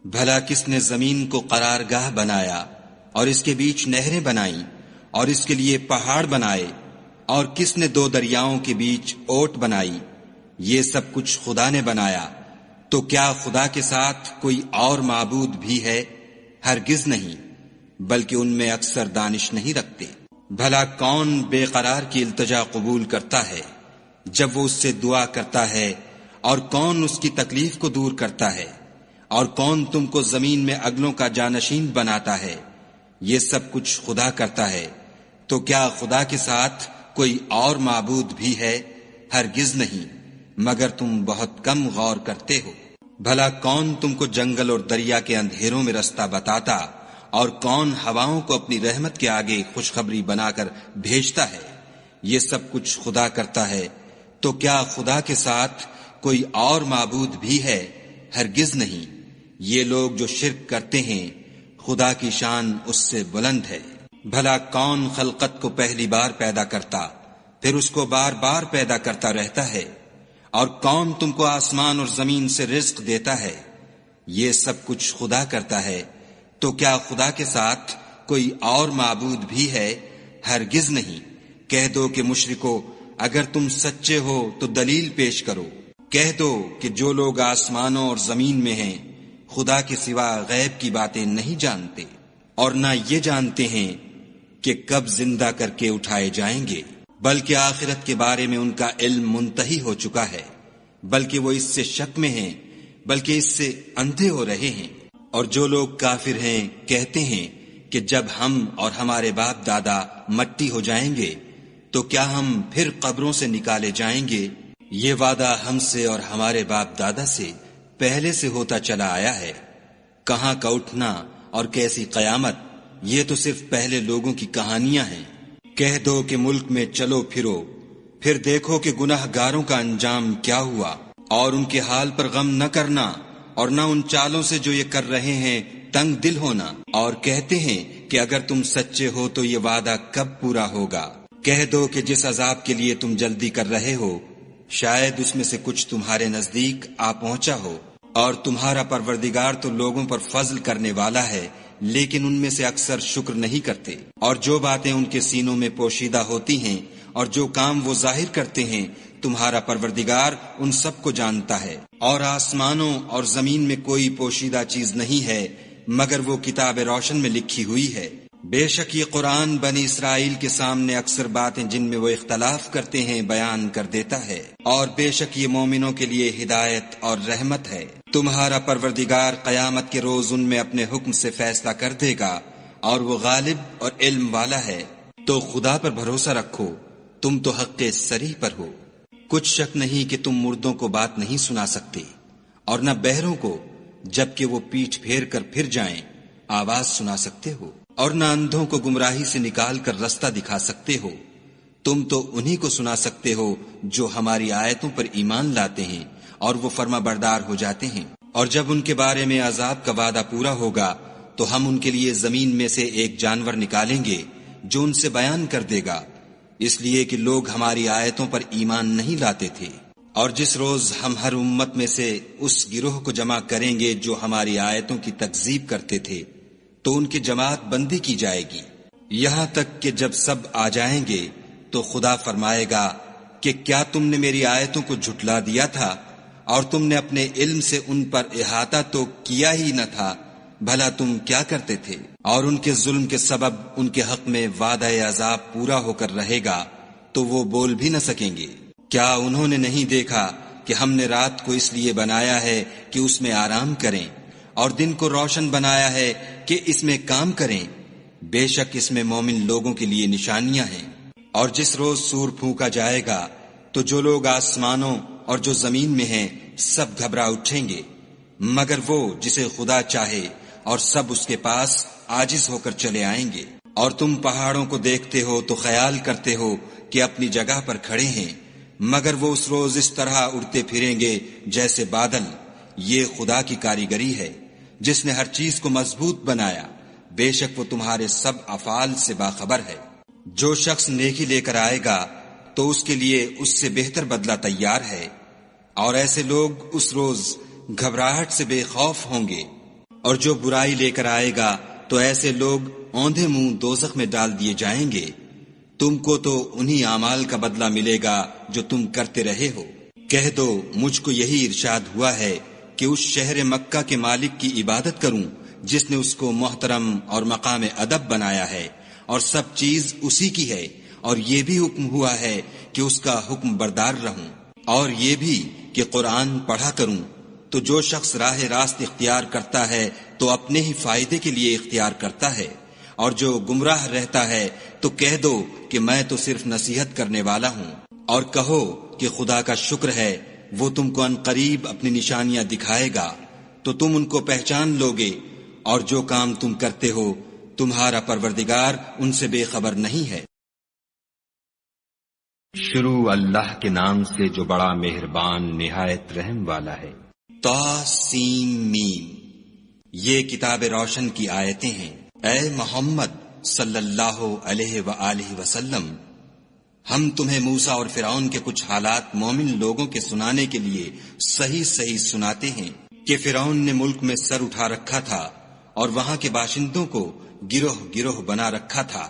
[SPEAKER 2] بھلا کس نے زمین کو قرارگاہ بنایا، اور اس کے بیچ نہریں بنائیں، اور اس کے لیے پہاڑ بنائے، اور کس نے 2 دریاؤں کے بیچ اوٹ بنائی؟ یہ سب کچھ خدا نے بنایا۔ تو کیا خدا کے ساتھ کوئی اور معبود بھی ہے؟ ہرگز نہیں، بلکہ ان میں اکثر دانش نہیں رکھتے۔ بھلا کون بے قرار کی التجا قبول کرتا ہے جب وہ اس سے دعا کرتا ہے، اور کون اس کی تکلیف کو دور کرتا ہے، اور کون تم کو زمین میں اگلوں کا جانشین بناتا ہے؟ یہ سب کچھ خدا کرتا ہے۔ تو کیا خدا کے ساتھ کوئی اور معبود بھی ہے؟ ہرگز نہیں، مگر تم بہت کم غور کرتے ہو۔ بھلا کون تم کو جنگل اور دریا کے اندھیروں میں رستہ بتاتا، اور کون ہواؤں کو اپنی رحمت کے آگے خوشخبری بنا کر بھیجتا ہے؟ یہ سب کچھ خدا کرتا ہے۔ تو کیا خدا کے ساتھ کوئی اور معبود بھی ہے؟ ہرگز نہیں۔ یہ لوگ جو شرک کرتے ہیں خدا کی شان اس سے بلند ہے۔ بھلا کون خلقت کو پہلی بار پیدا کرتا، پھر اس کو بار بار پیدا کرتا رہتا ہے؟ اور کون تم کو آسمان اور زمین سے رزق دیتا ہے؟ یہ سب کچھ خدا کرتا ہے۔ تو کیا خدا کے ساتھ کوئی اور معبود بھی ہے؟ ہرگز نہیں۔ کہہ دو کہ مشرکو، اگر تم سچے ہو تو دلیل پیش کرو۔ کہہ دو کہ جو لوگ آسمانوں اور زمین میں ہیں خدا کے سوا غیب کی باتیں نہیں جانتے، اور نہ یہ جانتے ہیں کہ کب زندہ کر کے اٹھائے جائیں گے، بلکہ آخرت کے بارے میں ان کا علم منتہی ہو چکا ہے، بلکہ وہ اس سے شک میں ہیں، بلکہ اس سے اندھے ہو رہے ہیں۔ اور جو لوگ کافر ہیں کہتے ہیں کہ جب ہم اور ہمارے باپ دادا مٹی ہو جائیں گے تو کیا ہم پھر قبروں سے نکالے جائیں گے؟ یہ وعدہ ہم سے اور ہمارے باپ دادا سے پہلے سے ہوتا چلا آیا ہے۔ کہاں کا اٹھنا اور کیسی قیامت، یہ تو صرف پہلے لوگوں کی کہانیاں ہیں۔ کہہ دو کہ ملک میں چلو پھرو، پھر دیکھو کہ گناہ گاروں کا انجام کیا ہوا، اور ان کے حال پر غم نہ کرنا، اور نہ ان چالوں سے جو یہ کر رہے ہیں تنگ دل ہونا، اور کہتے ہیں کہ اگر تم سچے ہو تو یہ وعدہ کب پورا ہوگا۔ کہہ دو کہ جس عذاب کے لیے تم جلدی کر رہے ہو شاید اس میں سے کچھ تمہارے نزدیک آ پہنچا ہو، اور تمہارا پروردگار تو لوگوں پر فضل کرنے والا ہے، لیکن ان میں سے اکثر شکر نہیں کرتے۔ اور جو باتیں ان کے سینوں میں پوشیدہ ہوتی ہیں اور جو کام وہ ظاہر کرتے ہیں تمہارا پروردگار ان سب کو جانتا ہے۔ اور آسمانوں اور زمین میں کوئی پوشیدہ چیز نہیں ہے مگر وہ کتاب روشن میں لکھی ہوئی ہے۔ بے شک یہ قرآن بنی اسرائیل کے سامنے اکثر باتیں جن میں وہ اختلاف کرتے ہیں بیان کر دیتا ہے، اور بے شک یہ مومنوں کے لیے ہدایت اور رحمت ہے۔ تمہارا پروردگار قیامت کے روز ان میں اپنے حکم سے فیصلہ کر دے گا، اور وہ غالب اور علم والا ہے۔ تو خدا پر بھروسہ رکھو، تم تو حق صریح پر ہو۔ کچھ شک نہیں کہ تم مردوں کو بات نہیں سنا سکتے، اور نہ بہروں کو جبکہ وہ پیٹھ پھیر کر پھر جائیں آواز سنا سکتے ہو، اور نہ اندھوں کو گمراہی سے نکال کر رستہ دکھا سکتے ہو۔ تم تو انہی کو سنا سکتے ہو جو ہماری آیتوں پر ایمان لاتے ہیں اور وہ فرما بردار ہو جاتے ہیں۔ اور جب ان کے بارے میں عذاب کا وعدہ پورا ہوگا تو ہم ان کے لیے زمین میں سے ایک جانور نکالیں گے جو ان سے بیان کر دے گا، اس لیے کہ لوگ ہماری آیتوں پر ایمان نہیں لاتے تھے۔ اور جس روز ہم ہر امت میں سے اس گروہ کو جمع کریں گے جو ہماری آیتوں کی تکذیب کرتے تھے تو ان کی جماعت بندی کی جائے گی، یہاں تک کہ جب سب آ جائیں گے تو خدا فرمائے گا کہ کیا تم نے میری آیتوں کو جھٹلا دیا تھا اور تم نے اپنے علم سے ان پر احاطہ تو کیا ہی نہ تھا، بھلا تم کیا کرتے تھے؟ اور ان کے ظلم کے سبب ان کے حق میں وعدہ عذاب پورا ہو کر رہے گا تو وہ بول بھی نہ سکیں گے۔ کیا انہوں نے نہیں دیکھا کہ ہم نے رات کو اس لیے بنایا ہے کہ اس میں آرام کریں، اور دن کو روشن بنایا ہے کہ اس میں کام کریں؟ بے شک اس میں مومن لوگوں کے لیے نشانیاں ہیں۔ اور جس روز سور پھونکا جائے گا تو جو لوگ آسمانوں اور جو زمین میں ہیں سب گھبرا اٹھیں گے مگر وہ جسے خدا چاہے، اور سب اس کے پاس عاجز ہو کر چلے آئیں گے۔ اور تم پہاڑوں کو دیکھتے ہو تو خیال کرتے ہو کہ اپنی جگہ پر کھڑے ہیں، مگر وہ اس روز اس طرح اڑتے پھریں گے جیسے بادل۔ یہ خدا کی کاریگری ہے جس نے ہر چیز کو مضبوط بنایا، بے شک وہ تمہارے سب افعال سے باخبر ہے۔ جو شخص نیکی لے کر آئے گا تو اس کے لیے اس سے بہتر بدلہ تیار ہے، اور ایسے لوگ اس روز گھبراہٹ سے بے خوف ہوں گے۔ اور جو برائی لے کر آئے گا تو ایسے لوگ اوندھے منہ دوزخ میں ڈال دیے جائیں گے۔ تم کو تو انہی اعمال کا بدلہ ملے گا جو تم کرتے رہے ہو۔ کہہ دو مجھ کو یہی ارشاد ہوا ہے کہ اس شہر مکہ کے مالک کی عبادت کروں جس نے اس کو محترم اور مقام ادب بنایا ہے، اور سب چیز اسی کی ہے، اور یہ بھی حکم ہوا ہے کہ اس کا حکم بردار رہوں، اور یہ بھی کہ قرآن پڑھا کروں۔ تو جو شخص راہ راست اختیار کرتا ہے تو اپنے ہی فائدے کے لیے اختیار کرتا ہے، اور جو گمراہ رہتا ہے تو کہہ دو کہ میں تو صرف نصیحت کرنے والا ہوں۔ اور کہو کہ خدا کا شکر ہے وہ تم کو عنقریب اپنی نشانیاں دکھائے گا تو تم ان کو پہچان لوگے، اور جو کام تم کرتے ہو تمہارا پروردگار ان سے بے خبر نہیں ہے۔
[SPEAKER 1] شروع اللہ کے نام سے جو بڑا مہربان نہایت رحم والا ہے۔
[SPEAKER 2] طاسیم، یہ کتاب روشن کی آیتیں ہیں۔ اے محمد صلی اللہ علیہ وآلہ وسلم، ہم تمہیں موسیٰ اور فرعون کے کچھ حالات مومن لوگوں کے سنانے کے لیے صحیح صحیح سناتے ہیں کہ فرعون نے ملک میں سر اٹھا رکھا تھا اور وہاں کے باشندوں کو گروہ گروہ بنا رکھا تھا۔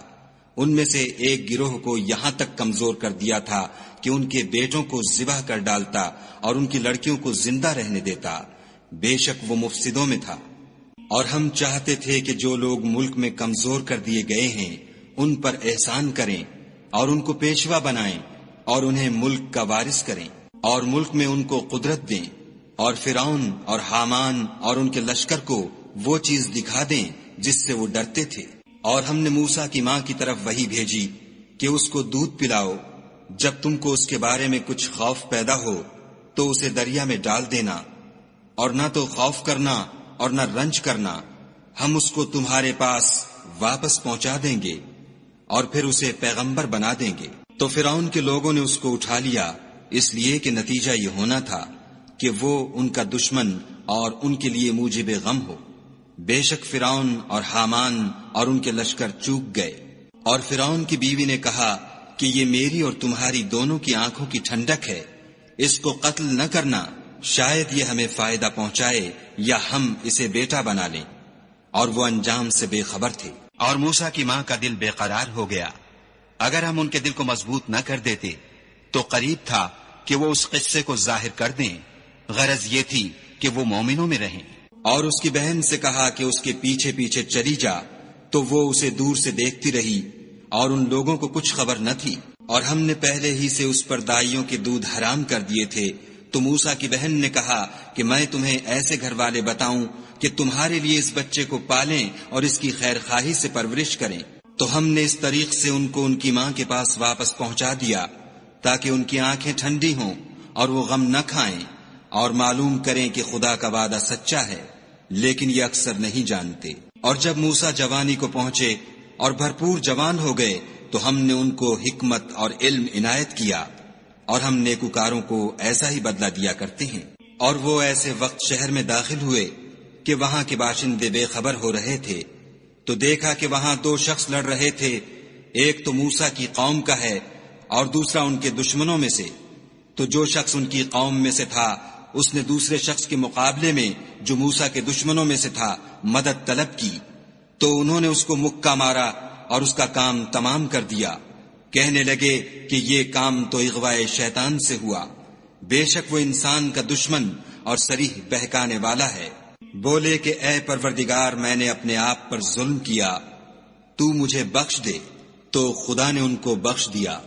[SPEAKER 2] ان میں سے ایک گروہ کو یہاں تک کمزور کر دیا تھا کہ ان کے بیٹوں کو ذبح کر ڈالتا اور ان کی لڑکیوں کو زندہ رہنے دیتا۔ بے شک وہ مفسدوں میں تھا۔ اور ہم چاہتے تھے کہ جو لوگ ملک میں کمزور کر دیے گئے ہیں ان پر احسان کریں اور ان کو پیشوا بنائیں اور انہیں ملک کا وارث کریں، اور ملک میں ان کو قدرت دیں، اور فرعون اور حامان اور ان کے لشکر کو وہ چیز دکھا دیں جس سے وہ ڈرتے تھے۔ اور ہم نے موسیٰ کی ماں کی طرف وحی بھیجی کہ اس کو دودھ پلاؤ، جب تم کو اس کے بارے میں کچھ خوف پیدا ہو تو اسے دریا میں ڈال دینا، اور نہ تو خوف کرنا اور نہ رنج کرنا، ہم اس کو تمہارے پاس واپس پہنچا دیں گے اور پھر اسے پیغمبر بنا دیں گے۔ تو فرعون کے لوگوں نے اس کو اٹھا لیا، اس لیے کہ نتیجہ یہ ہونا تھا کہ وہ ان کا دشمن اور ان کے لیے موجب غم ہو۔ بے شک فرعون اور حامان اور ان کے لشکر چوک گئے۔ اور فرعون کی بیوی نے کہا کہ یہ میری اور تمہاری دونوں کی آنکھوں کی ٹھنڈک ہے، اس کو قتل نہ کرنا، شاید یہ ہمیں فائدہ پہنچائے یا ہم اسے بیٹا بنا لیں۔ اور وہ انجام سے بے خبر تھے۔
[SPEAKER 3] اور موسیٰ کی ماں کا دل بے قرار ہو گیا۔ اگر ہم ان کے دل کو مضبوط نہ کر دیتے تو قریب تھا کہ وہ اس قصے کو ظاہر کر دیں، غرض یہ تھی کہ وہ مومنوں میں رہیں۔
[SPEAKER 2] اور اس کی بہن سے کہا کہ اس کے پیچھے پیچھے چلی جا، تو وہ اسے دور سے دیکھتی رہی اور ان لوگوں کو کچھ خبر نہ تھی۔ اور ہم نے پہلے ہی سے اس پر دائیوں کے دودھ حرام کر دیے تھے۔ تو موسیٰ کی بہن نے کہا کہ میں تمہیں ایسے گھر والے بتاؤں کہ تمہارے لیے اس بچے کو پالیں اور اس کی خیر خواہی سے پرورش کریں۔ تو ہم نے اس طریق سے ان کو ان کی ماں کے پاس واپس پہنچا دیا تاکہ ان کی آنکھیں ٹھنڈی ہوں اور وہ غم نہ کھائیں اور معلوم کریں کہ خدا کا وعدہ سچا ہے، لیکن یہ اکثر نہیں جانتے۔ اور جب موسیٰ جوانی کو پہنچے اور بھرپور جوان ہو گئے تو ہم نے ان کو حکمت اور علم عنایت کیا، اور ہم نیکوکاروں کو ایسا ہی بدلہ دیا کرتے ہیں۔ اور وہ ایسے وقت شہر میں داخل ہوئے کہ وہاں کے باشندے بے خبر ہو رہے تھے، تو دیکھا کہ وہاں دو شخص لڑ رہے تھے، ایک تو موسیٰ کی قوم کا ہے اور دوسرا ان کے دشمنوں میں سے۔ تو جو شخص ان کی قوم میں سے تھا اس نے دوسرے شخص کے مقابلے میں جو موسیٰ کے دشمنوں میں سے تھا مدد طلب کی، تو انہوں نے اس کو مکہ مارا اور اس کا کام تمام کر دیا۔ کہنے لگے کہ یہ کام تو اغوائے شیطان سے ہوا، بے شک وہ انسان کا دشمن اور صریح بہکانے والا ہے۔ بولے کہ اے پروردگار، میں نے اپنے آپ پر ظلم کیا، تو مجھے بخش دے۔ تو خدا نے ان کو بخش دیا،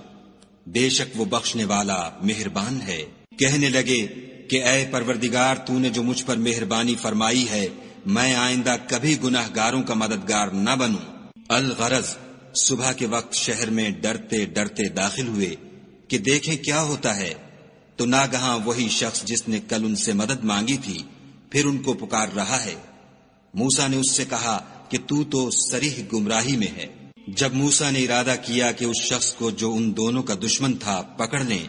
[SPEAKER 2] بے شک وہ بخشنے والا مہربان ہے۔ کہنے لگے کہ اے پروردگار، تو نے جو مجھ پر مہربانی فرمائی ہے، میں آئندہ کبھی گناہ گاروں کا مددگار نہ بنوں۔ الغرض صبح کے وقت شہر میں ڈرتے ڈرتے داخل ہوئے کہ دیکھیں کیا ہوتا ہے، تو ناگہاں وہی شخص جس نے کل ان سے مدد مانگی تھی پھر ان کو پکار رہا ہے۔ موسیٰ نے اس سے کہا کہ تو صریح گمراہی میں ہے۔ جب موسیٰ نے ارادہ کیا کہ اس شخص کو جو ان دونوں کا دشمن تھا پکڑ لیں،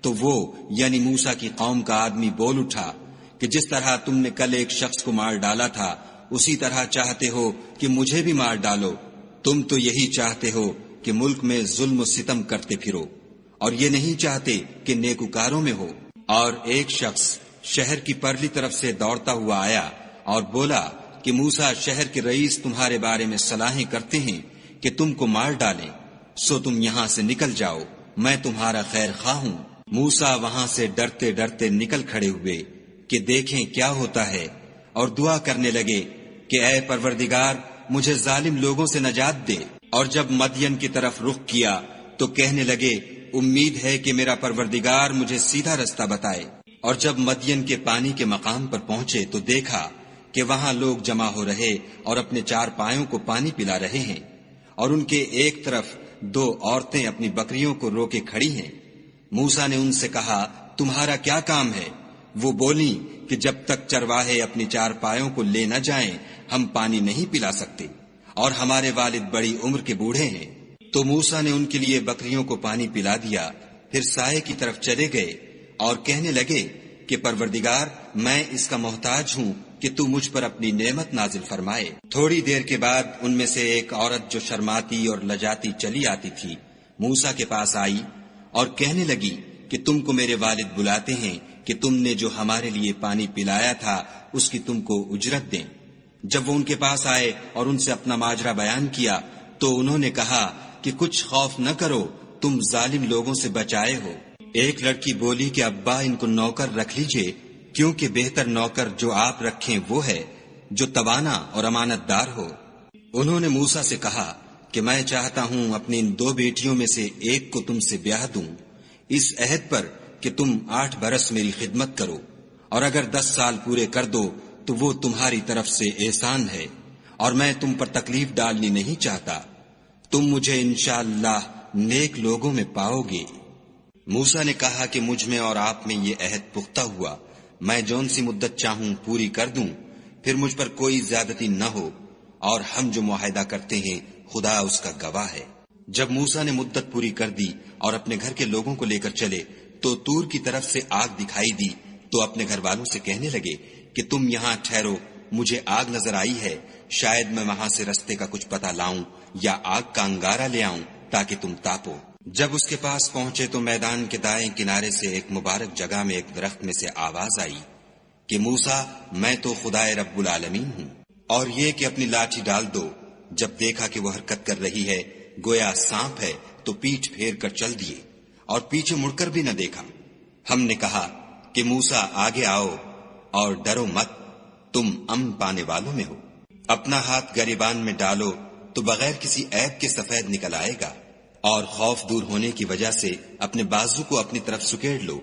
[SPEAKER 2] تو وہ یعنی موسیٰ کی قوم کا آدمی بول اٹھا کہ جس طرح تم نے کل ایک شخص کو مار ڈالا تھا اسی طرح چاہتے ہو کہ مجھے بھی مار ڈالو۔ تم تو یہی چاہتے ہو کہ ملک میں ظلم و ستم کرتے پھرو، اور یہ نہیں چاہتے کہ نیکوکاروں میں ہو۔ اور ایک شخص شہر کی پرلی طرف سے دوڑتا ہوا آیا اور بولا کہ موسیٰ شہر کے رئیس تمہارے بارے میں صلاحیں کرتے ہیں کہ تم کو مار ڈالیں، سو تم یہاں سے نکل جاؤ، میں تمہارا خیر خواہ ہوں۔ موسیٰ وہاں سے ڈرتے ڈرتے نکل کھڑے ہوئے کہ دیکھیں کیا ہوتا ہے، اور دعا کرنے لگے کہ اے پروردگار، مجھے ظالم لوگوں سے نجات دے۔ اور جب مدین کی طرف رخ کیا تو کہنے لگے امید ہے کہ میرا پروردگار مجھے سیدھا رستہ بتائے۔ اور جب مدین کے پانی کے مقام پر پہنچے تو دیکھا کہ وہاں لوگ جمع ہو رہے اور اپنے چار پایوں کو پانی پلا رہے ہیں، اور ان کے ایک طرف دو عورتیں اپنی بکریوں کو روکے کھڑی ہیں۔ موسیٰ نے ان سے کہا تمہارا کیا کام ہے؟ وہ بولیں کہ جب تک چرواہے اپنی چار پایوں کو لے نہ جائیں ہم پانی نہیں پلا سکتے، اور ہمارے والد بڑی عمر کے بوڑھے ہیں۔ تو موسیٰ نے ان کے لیے بکریوں کو پانی پلا دیا، پھر سائے کی طرف چلے گئے اور کہنے لگے کہ پروردگار، میں اس کا محتاج ہوں کہ تو مجھ پر اپنی نعمت نازل فرمائے۔ تھوڑی دیر کے بعد ان میں سے ایک عورت جو شرماتی اور لجاتی چلی آتی تھی موسیٰ کے پاس آئی اور کہنے لگی کہ تم کو میرے والد بلاتے ہیں کہ تم نے جو ہمارے لیے پانی پلایا تھا اس کی تم کو اجرت دیں۔ جب وہ ان کے پاس آئے اور ان سے اپنا ماجرا بیان کیا تو انہوں نے کہا کہ کچھ خوف نہ کرو، تم ظالم لوگوں سے بچائے ہو۔ ایک لڑکی بولی کہ ابا ان کو نوکر رکھ لیجئے، کیونکہ بہتر نوکر جو آپ رکھیں وہ ہے جو توانا اور امانت دار ہو۔ انہوں نے موسیٰ سے کہا کہ میں چاہتا ہوں اپنی ان دو بیٹیوں میں سے ایک کو تم سے بیاہ دوں، اس عہد پر کہ تم 8 برس میری خدمت کرو، اور اگر 10 سال پورے کر دو تو وہ تمہاری طرف سے احسان ہے، اور میں تم پر تکلیف ڈالنی نہیں چاہتا، تم مجھے انشاءاللہ نیک لوگوں میں پاؤ گے۔ موسیٰ نے کہا کہ مجھ میں اور آپ میں یہ عہد پختہ ہوا، میں جون سی مدت چاہوں پوری کر دوں، پھر مجھ پر کوئی زیادتی نہ ہو، اور ہم جو معاہدہ کرتے ہیں خدا اس کا گواہ ہے۔ جب موسیٰ نے مدت پوری کر دی اور اپنے گھر کے لوگوں کو لے کر چلے تو طور کی طرف سے آگ دکھائی دی، تو اپنے گھر والوں سے کہنے لگے کہ تم یہاں ٹھہرو، مجھے آگ نظر آئی ہے، شاید میں وہاں سے رستے کا کچھ پتہ لاؤں یا آگ کا انگارہ لے آؤں تاکہ تم تاپو۔ جب اس کے پاس پہنچے تو میدان کے دائیں کنارے سے ایک مبارک جگہ میں ایک درخت میں سے آواز آئی کہ موسیٰ، میں تو خدائے رب العالمین ہوں، اور یہ کہ اپنی لاٹھی ڈال دو۔ جب دیکھا کہ وہ حرکت کر رہی ہے گویا سانپ ہے تو پیٹھ پھیر کر چل دیے اور پیچھے مڑ کر بھی نہ دیکھا۔ ہم نے کہا کہ موسیٰ آگے آؤ اور ڈرو مت، تم امن پانے والوں میں ہو۔ اپنا ہاتھ گریبان میں ڈالو تو بغیر کسی عیب کے سفید نکل آئے گا، اور خوف دور ہونے کی وجہ سے اپنے بازو کو اپنی طرف سکیڑ لو۔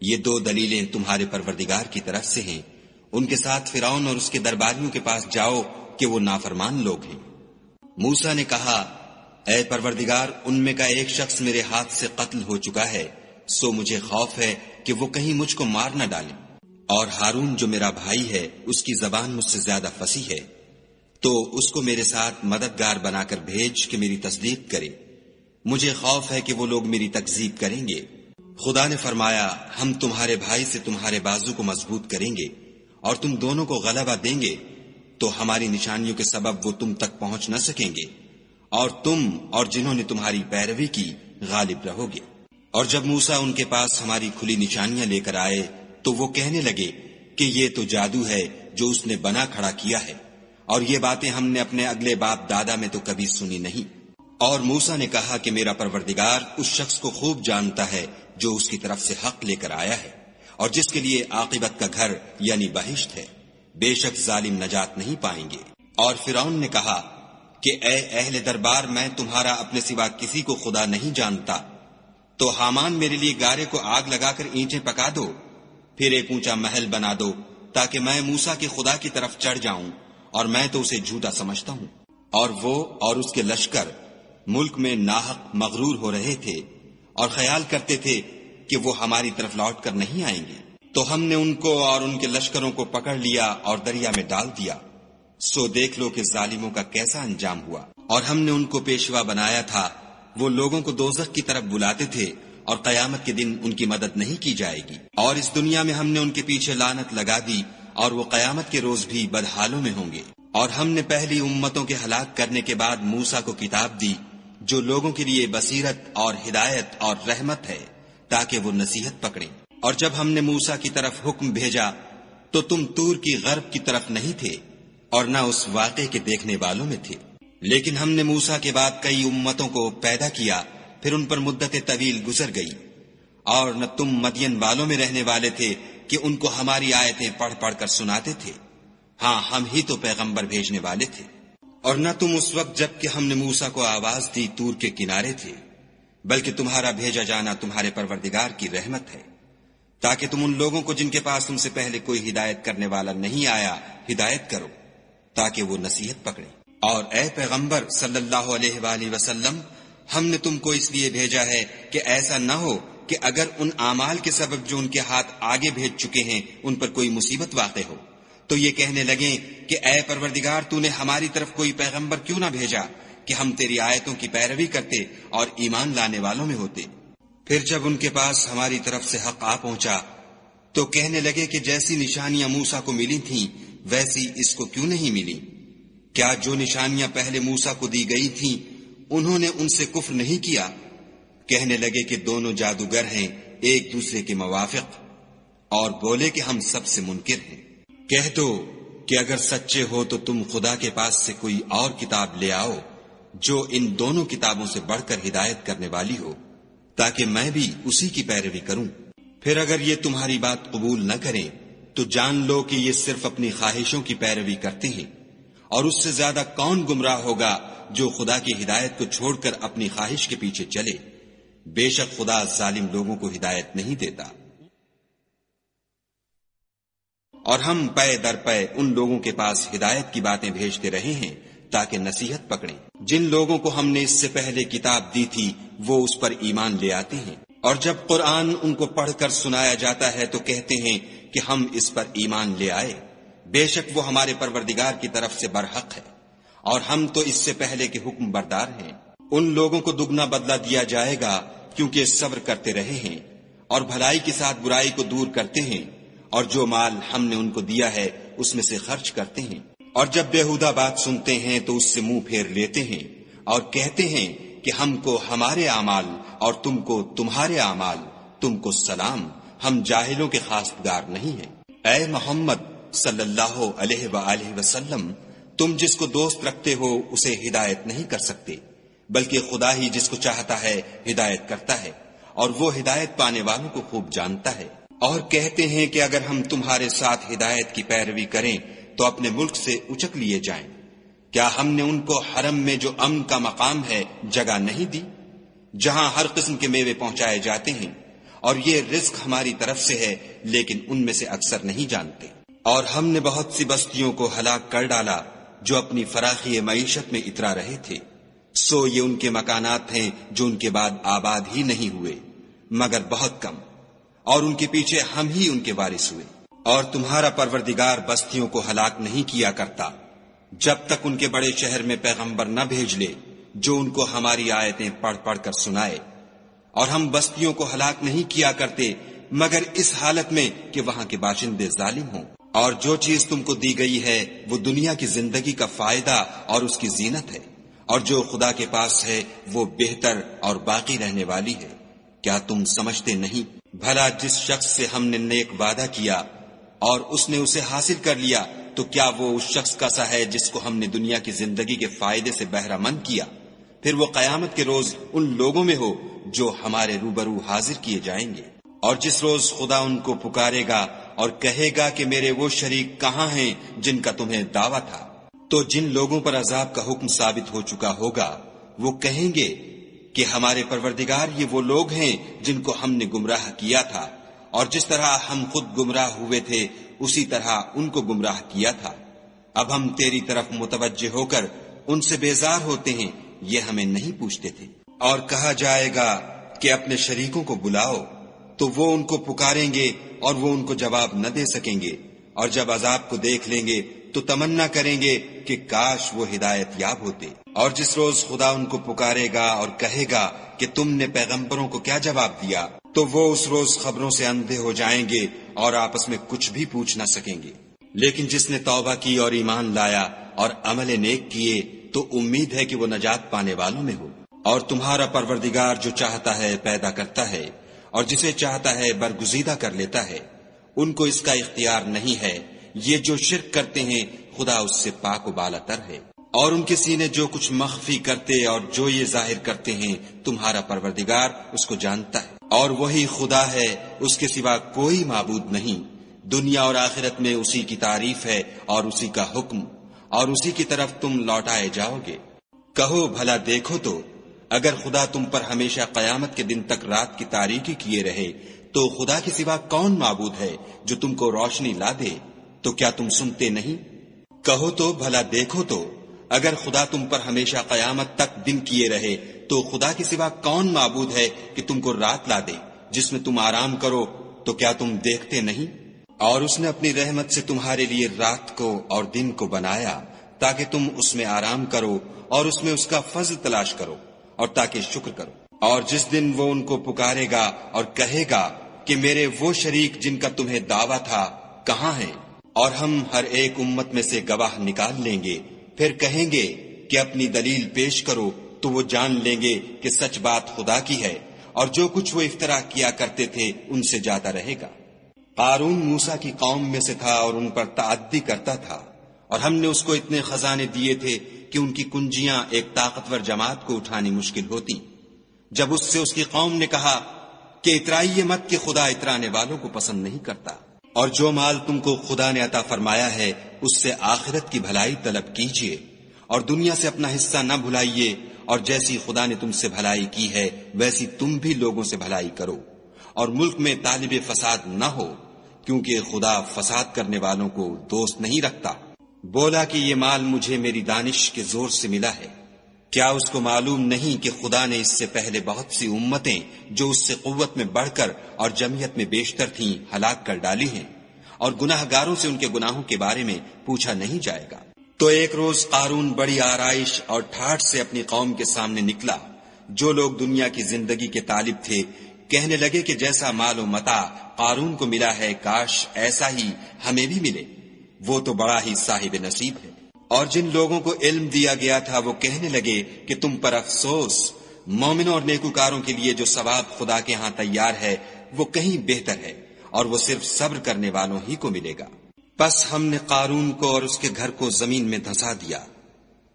[SPEAKER 2] یہ دو دلیلیں تمہارے پروردگار کی طرف سے ہیں۔ ان کے ساتھ فرعون اور اس کے درباریوں کے پاس جاؤ کہ وہ نافرمان لوگ ہیں۔ موسیٰ نے کہا، اے پروردگار، ان میں کا ایک شخص میرے ہاتھ سے قتل ہو چکا ہے، سو مجھے خوف ہے کہ وہ کہیں مجھ کو مار نہ ڈالیں، اور ہارون جو میرا بھائی ہے اس کی زبان مجھ سے زیادہ فصیح ہے، تو اس کو میرے ساتھ مددگار بنا کر بھیج کہ میری تصدیق کرے۔ مجھے خوف ہے کہ وہ لوگ میری تکذیب کریں گے۔ خدا نے فرمایا، ہم تمہارے بھائی سے تمہارے بازو کو مضبوط کریں گے اور تم دونوں کو غلبہ دیں گے، تو ہماری نشانیوں کے سبب وہ تم تک پہنچ نہ سکیں گے، اور تم اور جنہوں نے تمہاری پیروی کی غالب رہو گے۔ اور جب موسیٰ ان کے پاس ہماری کھلی نشانیاں لے کر آئے تو وہ کہنے لگے کہ یہ تو جادو ہے جو اس نے بنا کھڑا کیا ہے، اور یہ باتیں ہم نے اپنے اگلے باپ دادا میں تو کبھی سنی نہیں۔ اور موسیٰ نے کہا کہ میرا پروردگار اس شخص کو خوب جانتا ہے جو اس کی طرف سے حق لے کر آیا ہے، اور جس کے لیے عاقبت کا گھر یعنی بہشت ہے، بے شک ظالم نجات نہیں پائیں گے۔ اور فرعون نے کہا کہ اے اہل دربار، میں تمہارا اپنے سوا کسی کو خدا نہیں جانتا، تو حامان میرے لیے گارے کو آگ لگا کر اینٹیں پکا دو، پھر ایک اونچا محل بنا دو تاکہ میں موسیٰ کے خدا کی طرف چڑھ جاؤں، اور میں تو اسے جھوٹا سمجھتا ہوں۔ اور وہ اور اس کے لشکر ملک میں ناحق مغرور ہو رہے تھے اور خیال کرتے تھے کہ وہ ہماری طرف لوٹ کر نہیں آئیں گے، تو ہم نے ان کو اور ان کے لشکروں کو پکڑ لیا اور دریا میں ڈال دیا۔ سو دیکھ لو کہ ظالموں کا کیسا انجام ہوا۔ اور ہم نے ان کو پیشوا بنایا تھا، وہ لوگوں کو دوزخ کی طرف بلاتے تھے، اور قیامت کے دن ان کی مدد نہیں کی جائے گی۔ اور اس دنیا میں ہم نے ان کے پیچھے لعنت لگا دی، اور وہ قیامت کے روز بھی بدحالوں میں ہوں گے۔ اور ہم نے پہلی امتوں کے ہلاک کرنے کے بعد موسیٰ کو کتاب دی جو لوگوں کے لیے بصیرت اور ہدایت اور رحمت ہے تاکہ وہ نصیحت پکڑیں۔ اور جب ہم نے موسیٰ کی طرف حکم بھیجا تو تم طور کی غرب کی طرف نہیں تھے اور نہ اس واقعے کے دیکھنے والوں میں تھے، لیکن ہم نے موسیٰ کے بعد کئی امتوں کو پیدا کیا، پھر ان پر مدت طویل گزر گئی، اور نہ تم مدین والوں میں رہنے والے تھے کہ ان کو ہماری آیتیں پڑھ پڑھ کر سناتے تھے۔ ہاں، ہم ہی تو پیغمبر بھیجنے والے تھے۔ اور نہ تم اس وقت جب کہ ہم نے موسیٰ کو آواز دی طور کے کنارے تھے، بلکہ تمہارا بھیجا جانا تمہارے پروردگار کی رحمت ہے، تاکہ تم ان لوگوں کو جن کے پاس تم سے پہلے کوئی ہدایت کرنے والا نہیں آیا ہدایت کرو، تاکہ وہ نصیحت پکڑیں۔ اور اے پیغمبر صلی اللہ علیہ وآلہ وسلم، ہم نے تم کو اس لیے بھیجا ہے کہ ایسا نہ ہو کہ اگر ان اعمال کے سبب جو ان کے ہاتھ آگے بھیج چکے ہیں ان پر کوئی مصیبت واقع ہو تو یہ کہنے لگیں کہ اے پروردگار، تو نے ہماری طرف کوئی پیغمبر کیوں نہ بھیجا کہ ہم تیری آیتوں کی پیروی کرتے اور ایمان لانے والوں میں ہوتے۔ پھر جب ان کے پاس ہماری طرف سے حق آ پہنچا تو کہنے لگے کہ جیسی نشانیاں موسیٰ کو ملی تھیں ویسی اس کو کیوں نہیں ملی؟ کیا جو نشانیاں پہلے موسیٰ کو دی گئی تھیں انہوں نے ان سے کفر نہیں کیا؟ کہنے لگے کہ دونوں جادوگر ہیں ایک دوسرے کے موافق، اور بولے کہ ہم سب سے منکر ہیں۔ کہہ دو کہ اگر سچے ہو تو تم خدا کے پاس سے کوئی اور کتاب لے آؤ جو ان دونوں کتابوں سے بڑھ کر ہدایت کرنے والی ہو، تاکہ میں بھی اسی کی پیروی کروں۔ پھر اگر یہ تمہاری بات قبول نہ کریں تو جان لو کہ یہ صرف اپنی خواہشوں کی پیروی کرتے ہیں، اور اس سے زیادہ کون گمراہ ہوگا جو خدا کی ہدایت کو چھوڑ کر اپنی خواہش کے پیچھے چلے۔ بے شک خدا ظالم لوگوں کو ہدایت نہیں دیتا۔ اور ہم پے در پے ان لوگوں کے پاس ہدایت کی باتیں بھیجتے رہے ہیں تاکہ نصیحت پکڑیں۔ جن لوگوں کو ہم نے اس سے پہلے کتاب دی تھی وہ اس پر ایمان لے آتے ہیں، اور جب قرآن ان کو پڑھ کر سنایا جاتا ہے تو کہتے ہیں کہ ہم اس پر ایمان لے آئے۔ بے شک وہ ہمارے پروردگار کی طرف سے برحق ہے، اور ہم تو اس سے پہلے کے حکم بردار ہیں۔ ان لوگوں کو دگنا بدلہ دیا جائے گا کیونکہ صبر کرتے رہے ہیں اور بھلائی کے ساتھ برائی کو دور کرتے ہیں، اور جو مال ہم نے ان کو دیا ہے اس میں سے خرچ کرتے ہیں، اور جب بیہودہ بات سنتے ہیں تو اس سے منہ پھیر لیتے ہیں اور کہتے ہیں کہ ہم کو ہمارے اعمال اور تم کو تمہارے اعمال، تم کو سلام، ہم جاہلوں کے خاصگار نہیں ہیں۔ اے محمد صلی اللہ علیہ وآلہ وسلم، تم جس کو دوست رکھتے ہو اسے ہدایت نہیں کر سکتے، بلکہ خدا ہی جس کو چاہتا ہے ہدایت کرتا ہے، اور وہ ہدایت پانے والوں کو خوب جانتا ہے۔ اور کہتے ہیں کہ اگر ہم تمہارے ساتھ ہدایت کی پیروی کریں تو اپنے ملک سے اچک لیے جائیں۔ کیا ہم نے ان کو حرم میں جو امن کا مقام ہے جگہ نہیں دی، جہاں ہر قسم کے میوے پہنچائے جاتے ہیں، اور یہ رزق ہماری طرف سے ہے، لیکن ان میں سے اکثر نہیں جانتے۔ اور ہم نے بہت سی بستیوں کو ہلاک کر ڈالا جو اپنی فراخی معیشت میں اترا رہے تھے، سو یہ ان کے مکانات ہیں جو ان کے بعد آباد ہی نہیں ہوئے مگر بہت کم، اور ان کے پیچھے ہم ہی ان کے وارث ہوئے۔ اور تمہارا پروردگار بستیوں کو ہلاک نہیں کیا کرتا جب تک ان کے بڑے شہر میں پیغمبر نہ بھیج لے جو ان کو ہماری آیتیں پڑھ پڑھ کر سنائے، اور ہم بستیوں کو ہلاک نہیں کیا کرتے مگر اس حالت میں کہ وہاں کے باشندے ظالم ہوں۔ اور جو چیز تم کو دی گئی ہے وہ دنیا کی زندگی کا فائدہ اور اس کی زینت ہے، اور جو خدا کے پاس ہے وہ بہتر اور باقی رہنے والی ہے۔ کیا تم سمجھتے نہیں؟ بھلا جس شخص سے ہم نے نیک وعدہ کیا اور اس نے اسے حاصل کر لیا، تو کیا وہ اس شخص کا سا ہے جس کو ہم نے دنیا کی زندگی کے فائدے سے بہرہ مند کیا؟ پھر وہ قیامت کے روز ان لوگوں میں ہو جو ہمارے روبرو حاضر کیے جائیں گے۔ اور جس روز خدا ان کو پکارے گا اور کہے گا کہ میرے وہ شریک کہاں ہیں جن کا تمہیں دعویٰ تھا، تو جن لوگوں پر عذاب کا حکم ثابت ہو چکا ہوگا وہ کہیں گے کہ ہمارے پروردگار یہ وہ لوگ ہیں جن کو ہم نے گمراہ کیا تھا، اور جس طرح ہم خود گمراہ ہوئے تھے اسی طرح ان کو گمراہ کیا تھا۔ اب ہم تیری طرف متوجہ ہو کر ان سے بیزار ہوتے ہیں، یہ ہمیں نہیں پوچھتے تھے۔ اور کہا جائے گا کہ اپنے شریکوں کو بلاؤ، تو وہ ان کو پکاریں گے اور وہ ان کو جواب نہ دے سکیں گے، اور جب عذاب کو دیکھ لیں گے تو تمنا کریں گے کہ کاش وہ ہدایت یاب ہوتے۔ اور جس روز خدا ان کو پکارے گا اور کہے گا کہ تم نے پیغمبروں کو کیا جواب دیا، تو وہ اس روز خبروں سے اندھے ہو جائیں گے اور آپس میں کچھ بھی پوچھ نہ سکیں گے۔ لیکن جس نے توبہ کی اور ایمان لایا اور عمل نیک کیے تو امید ہے کہ وہ نجات پانے والوں میں ہو۔ اور تمہارا پروردگار جو چاہتا ہے پیدا کرتا ہے اور جسے چاہتا ہے برگزیدہ کر لیتا ہے، ان کو اس کا اختیار نہیں ہے۔ یہ جو شرک کرتے ہیں خدا اس سے پاک و بالا تر ہے۔ اور ان کے سینے جو کچھ مخفی کرتے اور جو یہ ظاہر کرتے ہیں تمہارا پروردگار اس کو جانتا ہے۔ اور وہی خدا ہے، اس کے سوا کوئی معبود نہیں۔ دنیا اور آخرت میں اسی کی تعریف ہے اور اسی کا حکم، اور اسی کی طرف تم لوٹائے جاؤ گے۔ کہو بھلا دیکھو تو اگر خدا تم پر ہمیشہ قیامت کے دن تک رات کی تاریکی کیے رہے تو خدا کے سوا کون معبود ہے جو تم کو روشنی لا دے؟ تو کیا تم سنتے نہیں؟ کہو تو بھلا دیکھو تو اگر خدا تم پر ہمیشہ قیامت تک دن کیے رہے تو خدا کے سوا کون معبود ہے کہ تم کو رات لا دے جس میں تم آرام کرو؟ تو کیا تم دیکھتے نہیں؟ اور اس نے اپنی رحمت سے تمہارے لیے رات کو اور دن کو بنایا تاکہ تم اس میں آرام کرو اور اس میں اس کا فضل تلاش کرو اور تاکہ شکر کرو۔ اور جس دن وہ ان کو پکارے گا اور کہے گا کہ میرے وہ شریک جن کا تمہیں دعویٰ تھا کہاں ہیں، اور ہم ہر ایک امت میں سے گواہ نکال لیں گے، پھر کہیں گے کہ اپنی دلیل پیش کرو، تو وہ جان لیں گے کہ سچ بات خدا کی ہے، اور جو کچھ وہ افترا کیا کرتے تھے ان سے جاتا رہے گا۔ قارون موسیٰ کی قوم میں سے تھا اور ان پر تعدی کرتا تھا، اور ہم نے اس کو اتنے خزانے دیے تھے کہ ان کی کنجیاں ایک طاقتور جماعت کو اٹھانی مشکل ہوتی۔ جب اس سے اس کی قوم نے کہا کہ اترائیے مت کہ خدا اترانے والوں کو پسند نہیں کرتا، اور جو مال تم کو خدا نے عطا فرمایا ہے اس سے آخرت کی بھلائی طلب کیجیے، اور دنیا سے اپنا حصہ نہ بھلائیے، اور جیسی خدا نے تم سے بھلائی کی ہے ویسی تم بھی لوگوں سے بھلائی کرو، اور ملک میں طالب فساد نہ ہو، کیونکہ خدا فساد کرنے والوں کو دوست نہیں رکھتا۔ بولا کہ یہ مال مجھے میری دانش کے زور سے ملا ہے۔ کیا اس کو معلوم نہیں کہ خدا نے اس سے پہلے بہت سی امتیں جو اس سے قوت میں بڑھ کر اور جمعیت میں بیشتر تھیں ہلاک کر ڈالی ہیں، اور گناہ گاروں سے ان کے گناہوں کے بارے میں پوچھا نہیں جائے گا۔ تو ایک روز قارون بڑی آرائش اور ٹھاٹھ سے اپنی قوم کے سامنے نکلا۔ جو لوگ دنیا کی زندگی کے طالب تھے کہنے لگے کہ جیسا مال و متاع قارون کو ملا ہے کاش ایسا ہی ہمیں بھی ملے، وہ تو بڑا ہی صاحب نصیب ہے۔ اور جن لوگوں کو علم دیا گیا تھا وہ کہنے لگے کہ تم پر افسوس، مومنوں اور نیکوکاروں کے لیے جو ثواب خدا کے ہاں تیار ہے وہ کہیں بہتر ہے، اور وہ صرف صبر کرنے والوں ہی کو ملے گا۔ پس ہم نے قارون کو اور اس کے گھر کو زمین میں دھسا دیا،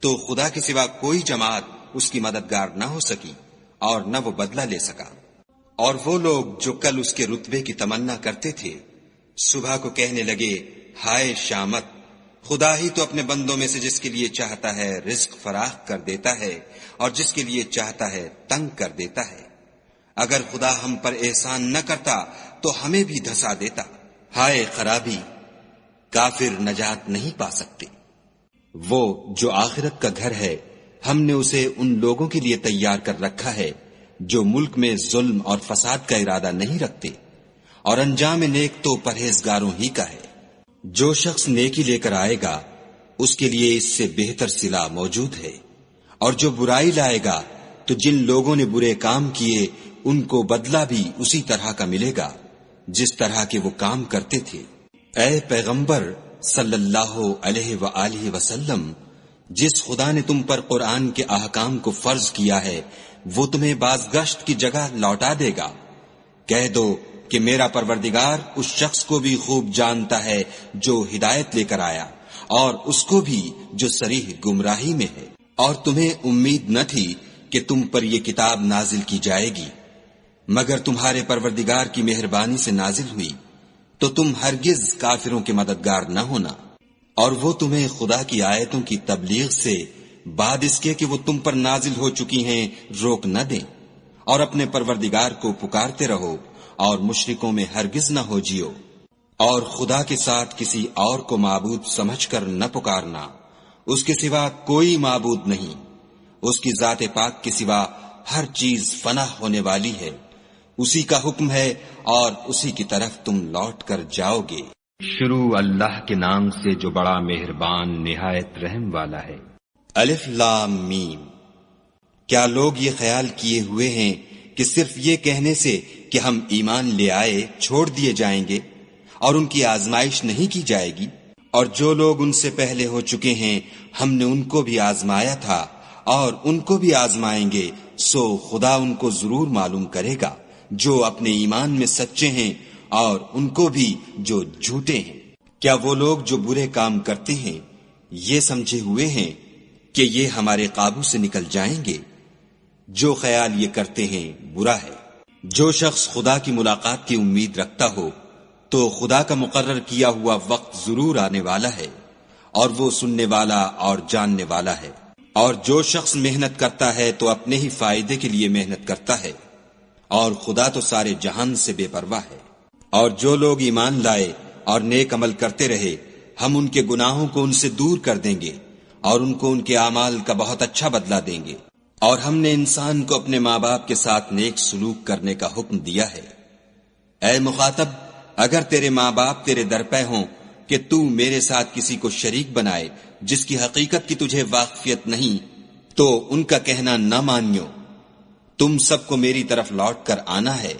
[SPEAKER 2] تو خدا کے سوا کوئی جماعت اس کی مددگار نہ ہو سکی اور نہ وہ بدلہ لے سکا۔ اور وہ لوگ جو کل اس کے رتبے کی تمنا کرتے تھے صبح کو کہنے لگے ہائے شامت، خدا ہی تو اپنے بندوں میں سے جس کے لیے چاہتا ہے رزق فراخ کر دیتا ہے اور جس کے لیے چاہتا ہے تنگ کر دیتا ہے۔ اگر خدا ہم پر احسان نہ کرتا تو ہمیں بھی دھسا دیتا۔ ہائے خرابی، کافر نجات نہیں پا سکتے۔ وہ جو آخرت کا گھر ہے ہم نے اسے ان لوگوں کے لیے تیار کر رکھا ہے جو ملک میں ظلم اور فساد کا ارادہ نہیں رکھتے، اور انجام نیک تو پرہیزگاروں ہی کا ہے۔ جو شخص نیکی لے کر آئے گا اس کے لیے اس سے بہتر صلہ موجود ہے، اور جو برائی لائے گا تو جن لوگوں نے برے کام کیے ان کو بدلہ بھی اسی طرح کا ملے گا جس طرح کے وہ کام کرتے تھے۔ اے پیغمبر صلی اللہ علیہ وآلہ وسلم، جس خدا نے تم پر قرآن کے احکام کو فرض کیا ہے وہ تمہیں بازگشت کی جگہ لوٹا دے گا۔ کہہ دو کہ میرا پروردگار اس شخص کو بھی خوب جانتا ہے جو ہدایت لے کر آیا، اور اس کو بھی جو صریح گمراہی میں ہے۔ اور تمہیں امید نہ تھی کہ تم پر یہ کتاب نازل کی جائے گی مگر تمہارے پروردگار کی مہربانی سے نازل ہوئی، تو تم ہرگز کافروں کے مددگار نہ ہونا، اور وہ تمہیں خدا کی آیتوں کی تبلیغ سے بعد اس کے کہ وہ تم پر نازل ہو چکی ہیں روک نہ دیں، اور اپنے پروردگار کو پکارتے رہو اور مشرکوں میں ہرگز نہ ہو جیو، اور خدا کے ساتھ کسی اور کو معبود سمجھ کر نہ پکارنا، اس کے سوا کوئی معبود نہیں، اس کی ذات پاک کے سوا ہر چیز فنا ہونے والی ہے، اسی کا حکم ہے اور اسی کی طرف تم لوٹ کر جاؤ گے۔
[SPEAKER 1] شروع اللہ کے نام سے جو بڑا مہربان نہایت رحم والا ہے۔
[SPEAKER 2] الف لام میم۔ کیا لوگ یہ خیال کیے ہوئے ہیں کہ صرف یہ کہنے سے کہ ہم ایمان لے آئے چھوڑ دیے جائیں گے اور ان کی آزمائش نہیں کی جائے گی؟ اور جو لوگ ان سے پہلے ہو چکے ہیں ہم نے ان کو بھی آزمایا تھا اور ان کو بھی آزمائیں گے، سو خدا ان کو ضرور معلوم کرے گا جو اپنے ایمان میں سچے ہیں اور ان کو بھی جو جھوٹے ہیں۔ کیا وہ لوگ جو برے کام کرتے ہیں یہ سمجھے ہوئے ہیں کہ یہ ہمارے قابو سے نکل جائیں گے؟ جو خیال یہ کرتے ہیں برا ہے۔ جو شخص خدا کی ملاقات کی امید رکھتا ہو تو خدا کا مقرر کیا ہوا وقت ضرور آنے والا ہے، اور وہ سننے والا اور جاننے والا ہے۔ اور جو شخص محنت کرتا ہے تو اپنے ہی فائدے کے لیے محنت کرتا ہے، اور خدا تو سارے جہان سے بے پرواہ ہے۔ اور جو لوگ ایمان لائے اور نیک عمل کرتے رہے ہم ان کے گناہوں کو ان سے دور کر دیں گے اور ان کو ان کے اعمال کا بہت اچھا بدلہ دیں گے۔ اور ہم نے انسان کو اپنے ماں باپ کے ساتھ نیک سلوک کرنے کا حکم دیا ہے۔ اے مخاطب، اگر تیرے ماں باپ تیرے در پہ ہوں کہ تو میرے ساتھ کسی کو شریک بنائے جس کی حقیقت کی تجھے واقفیت نہیں، تو ان کا کہنا نہ مانیو۔ تم سب کو میری طرف لوٹ کر آنا ہے،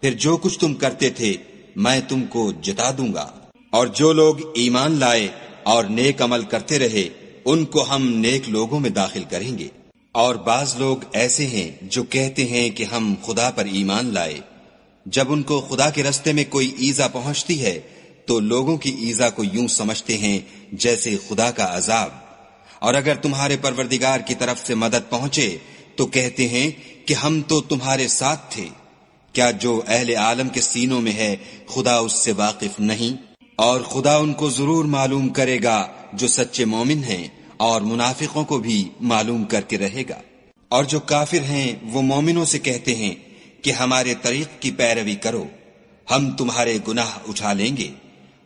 [SPEAKER 2] پھر جو کچھ تم کرتے تھے میں تم کو جتا دوں گا۔ اور جو لوگ ایمان لائے اور نیک عمل کرتے رہے ان کو ہم نیک لوگوں میں داخل کریں گے۔ اور بعض لوگ ایسے ہیں جو کہتے ہیں کہ ہم خدا پر ایمان لائے، جب ان کو خدا کے رستے میں کوئی ایذا پہنچتی ہے تو لوگوں کی ایذا کو یوں سمجھتے ہیں جیسے خدا کا عذاب، اور اگر تمہارے پروردگار کی طرف سے مدد پہنچے تو کہتے ہیں کہ ہم تو تمہارے ساتھ تھے۔ کیا جو اہل عالم کے سینوں میں ہے خدا اس سے واقف نہیں؟ اور خدا ان کو ضرور معلوم کرے گا جو سچے مومن ہیں، اور منافقوں کو بھی معلوم کر کے رہے گا۔ اور جو کافر ہیں وہ مومنوں سے کہتے ہیں کہ ہمارے طریق کی پیروی کرو، ہم تمہارے گناہ اٹھا لیں گے،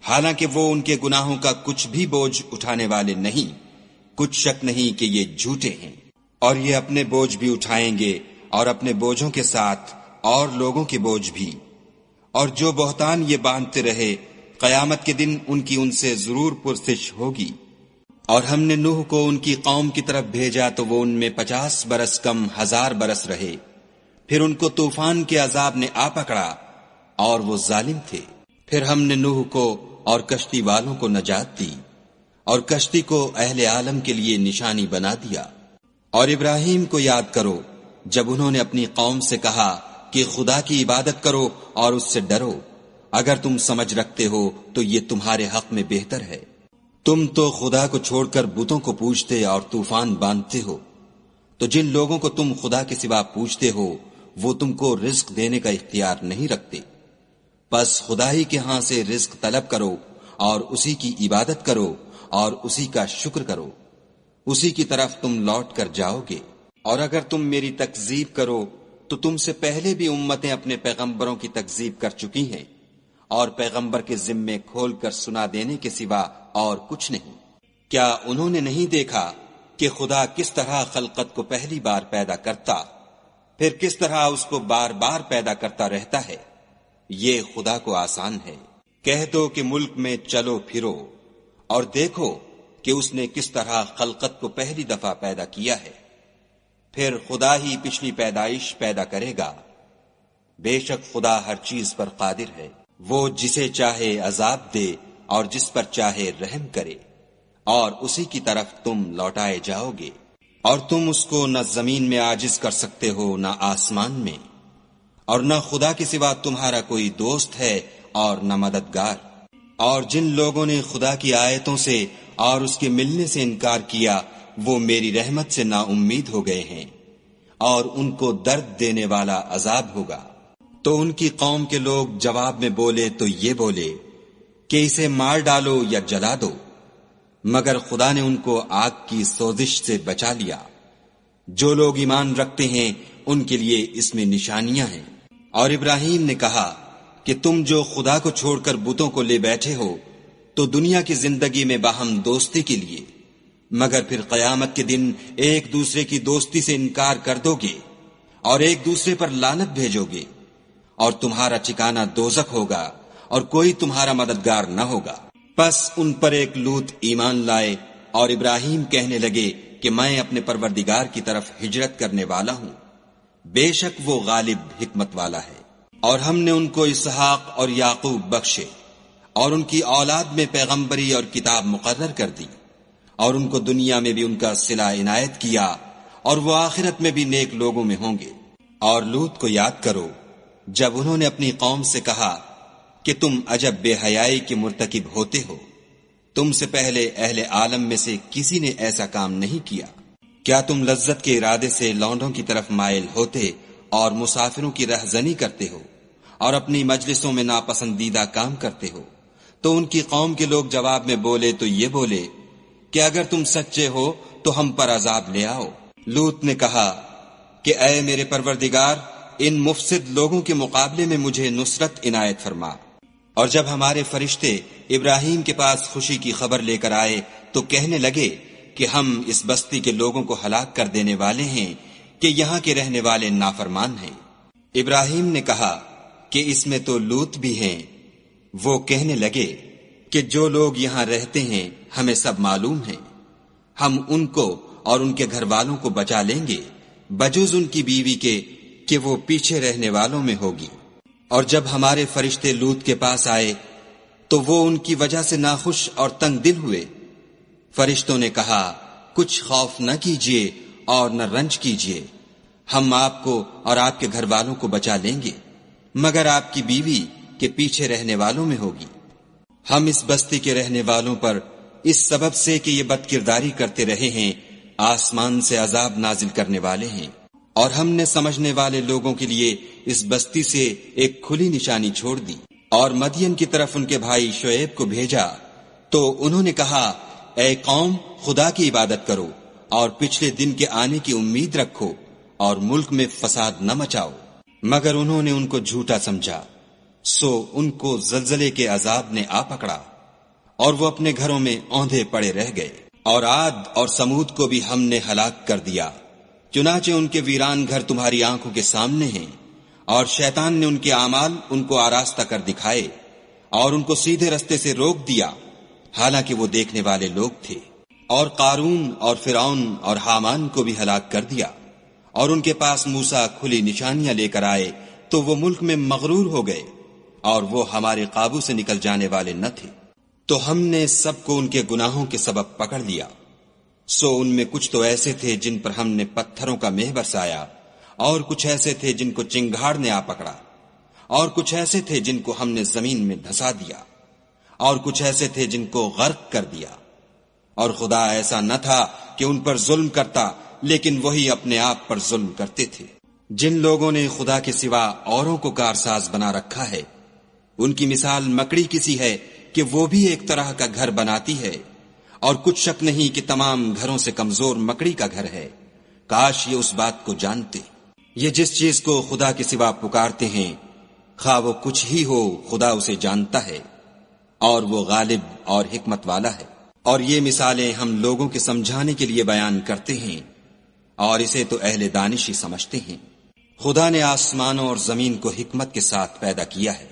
[SPEAKER 2] حالانکہ وہ ان کے گناہوں کا کچھ بھی بوجھ اٹھانے والے نہیں، کچھ شک نہیں کہ یہ جھوٹے ہیں۔ اور یہ اپنے بوجھ بھی اٹھائیں گے اور اپنے بوجھوں کے ساتھ اور لوگوں کے بوجھ بھی۔ اور جو بہتان یہ باندھتے رہے قیامت کے دن ان کی ان سے ضرور پرسش ہوگی۔ اور ہم نے نوح کو ان کی قوم کی طرف بھیجا تو وہ ان میں 50 برس کم 1000 برس رہے، پھر ان کو طوفان کے عذاب نے آ پکڑا اور وہ ظالم تھے۔ پھر ہم نے نوح کو اور کشتی والوں کو نجات دی اور کشتی کو اہل عالم کے لیے نشانی بنا دیا۔ اور ابراہیم کو یاد کرو جب انہوں نے اپنی قوم سے کہا کہ خدا کی عبادت کرو اور اس سے ڈرو، اگر تم سمجھ رکھتے ہو تو یہ تمہارے حق میں بہتر ہے۔ تم تو خدا کو چھوڑ کر بتوں کو پوجتے اور طوفان باندھتے ہو، تو جن لوگوں کو تم خدا کے سوا پوجتے ہو وہ تم کو رزق دینے کا اختیار نہیں رکھتے، پس خدا ہی کے ہاں سے رزق طلب کرو اور اسی کی عبادت کرو اور اسی کا شکر کرو، اسی کی طرف تم لوٹ کر جاؤ گے۔ اور اگر تم میری تکذیب کرو تو تم سے پہلے بھی امتیں اپنے پیغمبروں کی تکذیب کر چکی ہیں، اور پیغمبر کے ذمے کھول کر سنا دینے کے سوا اور کچھ نہیں۔ کیا انہوں نے نہیں دیکھا کہ خدا کس طرح خلقت کو پہلی بار پیدا کرتا، پھر کس طرح اس کو بار بار پیدا کرتا رہتا ہے؟ یہ خدا کو آسان ہے۔ کہہ دو کہ ملک میں چلو پھرو اور دیکھو کہ اس نے کس طرح خلقت کو پہلی دفعہ پیدا کیا ہے، پھر خدا ہی پچھلی پیدائش پیدا کرے گا۔ بے شک خدا ہر چیز پر قادر ہے، وہ جسے چاہے عذاب دے اور جس پر چاہے رحم کرے، اور اسی کی طرف تم لوٹائے جاؤ گے۔ اور تم اس کو نہ زمین میں عاجز کر سکتے ہو نہ آسمان میں، اور نہ خدا کے سوا تمہارا کوئی دوست ہے اور نہ مددگار۔ اور جن لوگوں نے خدا کی آیتوں سے اور اس کے ملنے سے انکار کیا وہ میری رحمت سے نا امید ہو گئے ہیں، اور ان کو درد دینے والا عذاب ہوگا۔ تو ان کی قوم کے لوگ جواب میں بولے تو یہ بولے کہ اسے مار ڈالو یا جلا دو، مگر خدا نے ان کو آگ کی سوزش سے بچا لیا۔ جو لوگ ایمان رکھتے ہیں ان کے لیے اس میں نشانیاں ہیں۔ اور ابراہیم نے کہا کہ تم جو خدا کو چھوڑ کر بتوں کو لے بیٹھے ہو تو دنیا کی زندگی میں باہم دوستی کے لیے، مگر پھر قیامت کے دن ایک دوسرے کی دوستی سے انکار کر دو گے اور ایک دوسرے پر لعنت بھیجو گے، اور تمہارا ٹھکانہ دوزخ ہوگا اور کوئی تمہارا مددگار نہ ہوگا۔ پس ان پر ایک لوط ایمان لائے اور ابراہیم کہنے لگے کہ میں اپنے پروردگار کی طرف ہجرت کرنے والا ہوں، بے شک وہ غالب حکمت والا ہے۔ اور ہم نے ان کو اسحاق اور یعقوب بخشے اور ان کی اولاد میں پیغمبری اور کتاب مقرر کر دی، اور ان کو دنیا میں بھی ان کا صلہ عنایت کیا، اور وہ آخرت میں بھی نیک لوگوں میں ہوں گے۔ اور لوط کو یاد کرو جب انہوں نے اپنی قوم سے کہا کہ تم عجب بے حیائی کے مرتکب ہوتے ہو، تم سے پہلے اہل عالم میں سے کسی نے ایسا کام نہیں کیا۔ کیا تم لذت کے ارادے سے لونڈوں کی طرف مائل ہوتے اور مسافروں کی رہزنی کرتے ہو اور اپنی مجلسوں میں ناپسندیدہ کام کرتے ہو؟ تو ان کی قوم کے لوگ جواب میں بولے تو یہ بولے کہ اگر تم سچے ہو تو ہم پر عذاب لے آؤ۔ لوط نے کہا کہ اے میرے پروردگار، ان مفسد لوگوں کے مقابلے میں مجھے نصرت عنایت فرما۔ اور جب ہمارے فرشتے ابراہیم کے پاس خوشی کی خبر لے کر آئے تو کہنے لگے کہ ہم اس بستی کے لوگوں کو ہلاک کر دینے والے ہیں کہ یہاں کے رہنے والے نافرمان ہیں۔ ابراہیم نے کہا کہ اس میں تو لوط بھی ہیں۔ وہ کہنے لگے کہ جو لوگ یہاں رہتے ہیں ہمیں سب معلوم ہیں، ہم ان کو اور ان کے گھر والوں کو بچا لیں گے بجز ان کی بیوی کے کہ وہ پیچھے رہنے والوں میں ہوگی۔ اور جب ہمارے فرشتے لوط کے پاس آئے تو وہ ان کی وجہ سے ناخوش اور تنگ دل ہوئے۔ فرشتوں نے کہا کچھ خوف نہ کیجیے اور نہ رنج کیجیے، ہم آپ کو اور آپ کے گھر والوں کو بچا لیں گے، مگر آپ کی بیوی کے پیچھے رہنے والوں میں ہوگی۔ ہم اس بستی کے رہنے والوں پر اس سبب سے کہ یہ بد کرداری کرتے رہے ہیں آسمان سے عذاب نازل کرنے والے ہیں، اور ہم نے سمجھنے والے لوگوں کے لیے اس بستی سے ایک کھلی نشانی چھوڑ دی۔ اور مدین کی طرف ان کے بھائی شعیب کو بھیجا تو انہوں نے کہا اے قوم، خدا کی عبادت کرو اور پچھلے دن کے آنے کی امید رکھو اور ملک میں فساد نہ مچاؤ، مگر انہوں نے ان کو جھوٹا سمجھا، سو ان کو زلزلے کے عذاب نے آ پکڑا اور وہ اپنے گھروں میں اوندھے پڑے رہ گئے۔ اور عاد اور سمود کو بھی ہم نے ہلاک کر دیا، چنانچہ ان کے ویران گھر تمہاری آنکھوں کے سامنے ہیں، اور شیطان نے ان کے اعمال ان کو آراستہ کر دکھائے اور ان کو سیدھے رستے سے روک دیا، حالانکہ وہ دیکھنے والے لوگ تھے۔ اور قارون اور فرعون اور حامان کو بھی ہلاک کر دیا، اور ان کے پاس موسیٰ کھلی نشانیاں لے کر آئے تو وہ ملک میں مغرور ہو گئے، اور وہ ہمارے قابو سے نکل جانے والے نہ تھے، تو ہم نے سب کو ان کے گناہوں کے سبب پکڑ لیا۔ سو ان میں کچھ تو ایسے تھے جن پر ہم نے پتھروں کا مہ برسایا، اور کچھ ایسے تھے جن کو چنگھاڑ نے آ پکڑا، اور کچھ ایسے تھے جن کو ہم نے زمین میں دھسا دیا، اور کچھ ایسے تھے جن کو غرق کر دیا۔ اور خدا ایسا نہ تھا کہ ان پر ظلم کرتا، لیکن وہی اپنے آپ پر ظلم کرتے تھے۔ جن لوگوں نے خدا کے سوا اوروں کو کارساز بنا رکھا ہے، ان کی مثال مکڑی کسی ہے کہ وہ بھی ایک طرح کا گھر بناتی ہے، اور کچھ شک نہیں کہ تمام گھروں سے کمزور مکڑی کا گھر ہے۔ کاش یہ اس بات کو جانتے۔ یہ جس چیز کو خدا کے سوا پکارتے ہیں، خواہ وہ کچھ ہی ہو، خدا اسے جانتا ہے، اور وہ غالب اور حکمت والا ہے۔ اور یہ مثالیں ہم لوگوں کے سمجھانے کے لیے بیان کرتے ہیں، اور اسے تو اہل دانش ہی سمجھتے ہیں۔ خدا نے آسمانوں اور زمین کو حکمت کے ساتھ پیدا کیا ہے،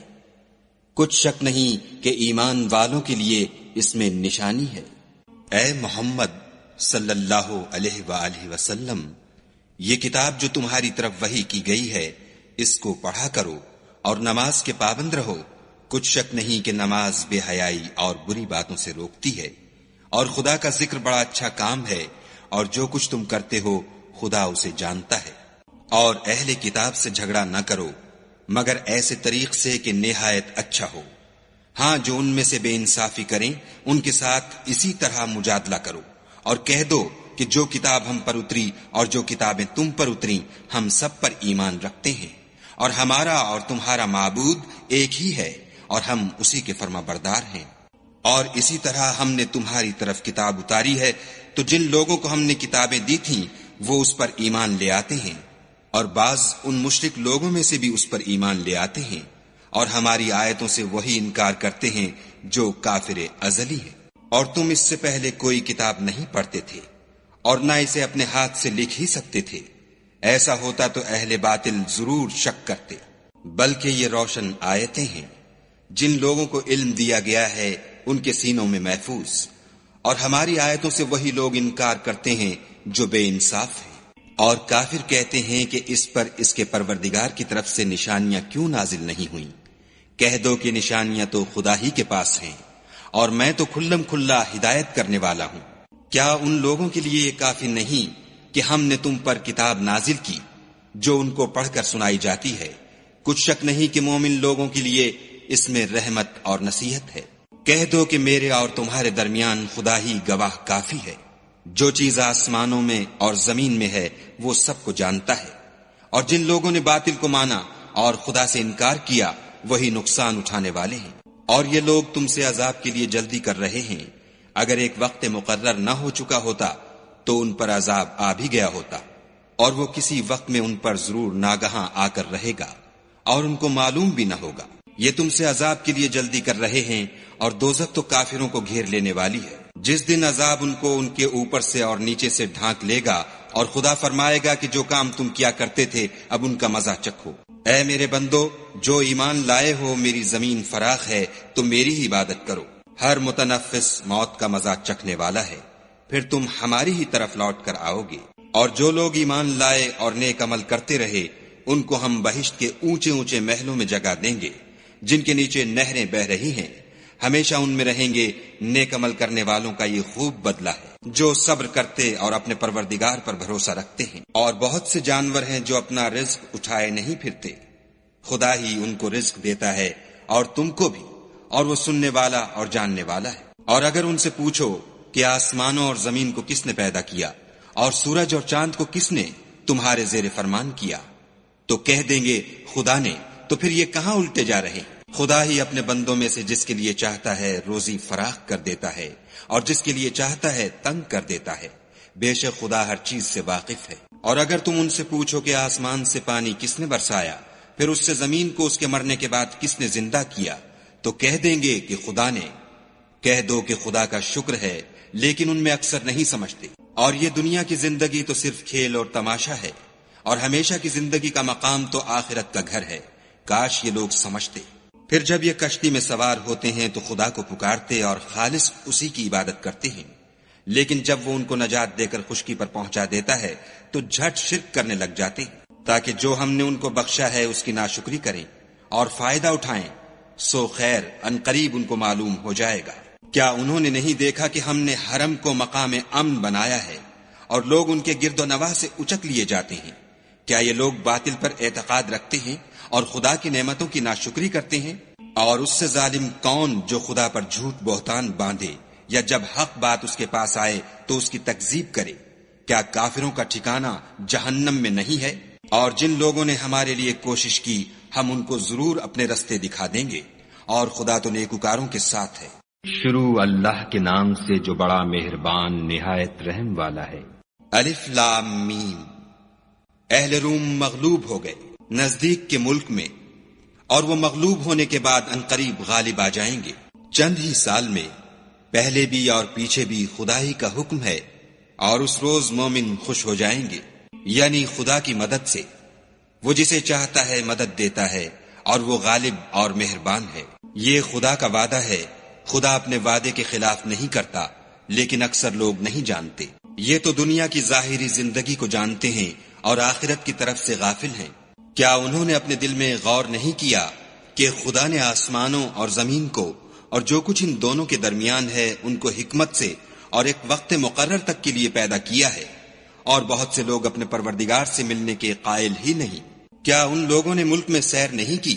[SPEAKER 2] کچھ شک نہیں کہ ایمان والوں کے لیے اس میں نشانی ہے۔
[SPEAKER 3] اے محمد صلی اللہ علیہ وآلہ وسلم، یہ کتاب جو تمہاری طرف وحی کی گئی ہے، اس کو پڑھا کرو اور نماز کے پابند رہو۔ کچھ شک نہیں کہ نماز بے حیائی اور بری باتوں سے روکتی ہے، اور خدا کا ذکر بڑا اچھا کام ہے، اور جو کچھ تم کرتے ہو خدا اسے جانتا ہے۔ اور اہل کتاب سے جھگڑا نہ کرو مگر ایسے طریق سے کہ نہایت اچھا ہو۔ ہاں، جو ان میں سے بے انصافی کریں ان کے ساتھ اسی طرح مجادلہ کرو، اور کہہ دو کہ جو کتاب ہم پر اتری اور جو کتابیں تم پر اتری، ہم سب پر ایمان رکھتے ہیں، اور ہمارا اور تمہارا معبود ایک ہی ہے، اور ہم اسی کے فرما بردار ہیں۔ اور اسی طرح ہم نے تمہاری طرف کتاب اتاری ہے، تو جن لوگوں کو ہم نے کتابیں دی تھیں وہ اس پر ایمان لے آتے ہیں، اور بعض ان مشرک لوگوں میں سے بھی اس پر ایمان لے آتے ہیں، اور ہماری آیتوں سے وہی انکار کرتے ہیں جو کافر ازلی ہے۔ اور تم اس سے پہلے کوئی کتاب نہیں پڑھتے تھے، اور نہ اسے اپنے ہاتھ سے لکھ ہی سکتے تھے۔ ایسا ہوتا تو اہل باطل ضرور شک کرتے، بلکہ یہ روشن آیتیں ہیں جن لوگوں کو علم دیا گیا ہے ان کے سینوں میں محفوظ، اور ہماری آیتوں سے وہی لوگ انکار کرتے ہیں جو بے انصاف ہیں۔ اور کافر کہتے ہیں کہ اس پر اس کے پروردگار کی طرف سے نشانیاں کیوں نازل نہیں ہوئیں؟ کہہ دو کہ نشانیاں تو خدا ہی کے پاس ہیں، اور میں تو کھلم کھلا ہدایت کرنے والا ہوں۔ کیا ان لوگوں کے لیے یہ کافی نہیں کہ ہم نے تم پر کتاب نازل کی جو ان کو پڑھ کر سنائی جاتی ہے؟ کچھ شک نہیں کہ مومن لوگوں کے لیے اس میں رحمت اور نصیحت ہے۔ کہہ دو کہ میرے اور تمہارے درمیان خدا ہی گواہ کافی ہے، جو چیز آسمانوں میں اور زمین میں ہے وہ سب کو جانتا ہے۔ اور جن لوگوں نے باطل کو مانا اور خدا سے انکار کیا وہی نقصان اٹھانے والے ہیں۔ اور یہ لوگ تم سے عذاب کے لیے جلدی کر رہے ہیں، اگر ایک وقت مقرر نہ ہو چکا ہوتا تو ان پر عذاب آ بھی گیا ہوتا، اور وہ کسی وقت میں ان پر ضرور ناگہاں آ کر رہے گا، اور ان کو معلوم بھی نہ ہوگا۔ یہ تم سے عذاب کے لیے جلدی کر رہے ہیں، اور دوزخ تو کافروں کو گھیر لینے والی ہے۔ جس دن عذاب ان کو ان کے اوپر سے اور نیچے سے ڈھانک لے گا، اور خدا فرمائے گا کہ جو کام تم کیا کرتے تھے اب ان کا مزہ چکھو۔ اے میرے بندو، جو ایمان لائے ہو، میری زمین فراخ ہے تو میری ہی عبادت کرو۔ ہر متنفس موت کا مزہ چکھنے والا ہے، پھر تم ہماری ہی طرف لوٹ کر آؤ گے۔ اور جو لوگ ایمان لائے اور نیک عمل کرتے رہے ان کو ہم بہشت کے اونچے اونچے محلوں میں جگہ دیں گے جن کے نیچے نہریں بہ رہی ہیں، ہمیشہ ان میں رہیں گے۔ نیک عمل کرنے والوں کا یہ خوب بدلہ ہے جو صبر کرتے اور اپنے پروردگار پر بھروسہ رکھتے ہیں۔ اور بہت سے جانور ہیں جو اپنا رزق اٹھائے نہیں پھرتے، خدا ہی ان کو رزق دیتا ہے اور تم کو بھی، اور وہ سننے والا اور جاننے والا ہے۔ اور اگر ان سے پوچھو کہ آسمانوں اور زمین کو کس نے پیدا کیا اور سورج اور چاند کو کس نے تمہارے زیر فرمان کیا، تو کہہ دیں گے خدا نے۔ تو پھر یہ کہاں الٹے جا رہے ہیں؟ خدا ہی اپنے بندوں میں سے جس کے لیے چاہتا ہے روزی فراخ کر دیتا ہے، اور جس کے لیے چاہتا ہے تنگ کر دیتا ہے۔ بے شک خدا ہر چیز سے واقف ہے۔ اور اگر تم ان سے پوچھو کہ آسمان سے پانی کس نے برسایا، پھر اس سے زمین کو اس کے مرنے کے بعد کس نے زندہ کیا، تو کہہ دیں گے کہ خدا نے۔ کہہ دو کہ خدا کا شکر ہے، لیکن ان میں اکثر نہیں سمجھتے۔ اور یہ دنیا کی زندگی تو صرف کھیل اور تماشا ہے، اور ہمیشہ کی زندگی کا مقام تو آخرت کا گھر ہے۔ کاش یہ لوگ سمجھتے۔ پھر جب یہ کشتی میں سوار ہوتے ہیں تو خدا کو پکارتے اور خالص اسی کی عبادت کرتے ہیں،
[SPEAKER 2] لیکن جب وہ ان کو نجات دے کر خشکی پر پہنچا دیتا ہے تو جھٹ شرک کرنے لگ جاتے ہیں، تاکہ جو ہم نے ان کو بخشا ہے اس کی ناشکری کریں اور فائدہ اٹھائیں، سو خیر عنقریب ان کو معلوم ہو جائے گا۔ کیا انہوں نے نہیں دیکھا کہ ہم نے حرم کو مقام امن بنایا ہے اور لوگ ان کے گرد و نواح سے اچک لیے جاتے ہیں؟ کیا یہ لوگ باطل پر اعتقاد رکھتے ہیں اور خدا کی نعمتوں کی ناشکری کرتے ہیں؟ اور اس سے ظالم کون جو خدا پر جھوٹ بہتان باندھے یا جب حق بات اس کے پاس آئے تو اس کی تکذیب کرے؟ کیا کافروں کا ٹھکانہ جہنم میں نہیں ہے؟ اور جن لوگوں نے ہمارے لیے کوشش کی ہم ان کو ضرور اپنے رستے دکھا دیں گے، اور خدا تو نیکوکاروں کے ساتھ ہے۔
[SPEAKER 1] شروع اللہ کے نام سے جو بڑا مہربان نہایت رحم والا ہے۔
[SPEAKER 2] الف لام میم۔ اہل روم مغلوب ہو گئے نزدیک کے ملک میں، اور وہ مغلوب ہونے کے بعد عنقریب غالب آ جائیں گے۔ چند ہی سال میں پہلے بھی اور پیچھے بھی خدا ہی کا حکم ہے، اور اس روز مومن خوش ہو جائیں گے، یعنی خدا کی مدد سے۔ وہ جسے چاہتا ہے مدد دیتا ہے، اور وہ غالب اور مہربان ہے۔ یہ خدا کا وعدہ ہے، خدا اپنے وعدے کے خلاف نہیں کرتا، لیکن اکثر لوگ نہیں جانتے۔ یہ تو دنیا کی ظاہری زندگی کو جانتے ہیں اور آخرت کی طرف سے غافل ہیں۔ کیا انہوں نے اپنے دل میں غور نہیں کیا کہ خدا نے آسمانوں اور زمین کو اور جو کچھ ان دونوں کے درمیان ہے ان کو حکمت سے اور ایک وقت مقرر تک کے لیے پیدا کیا ہے، اور بہت سے لوگ اپنے پروردگار سے ملنے کے قائل ہی نہیں۔ کیا ان لوگوں نے ملک میں سیر نہیں کی؟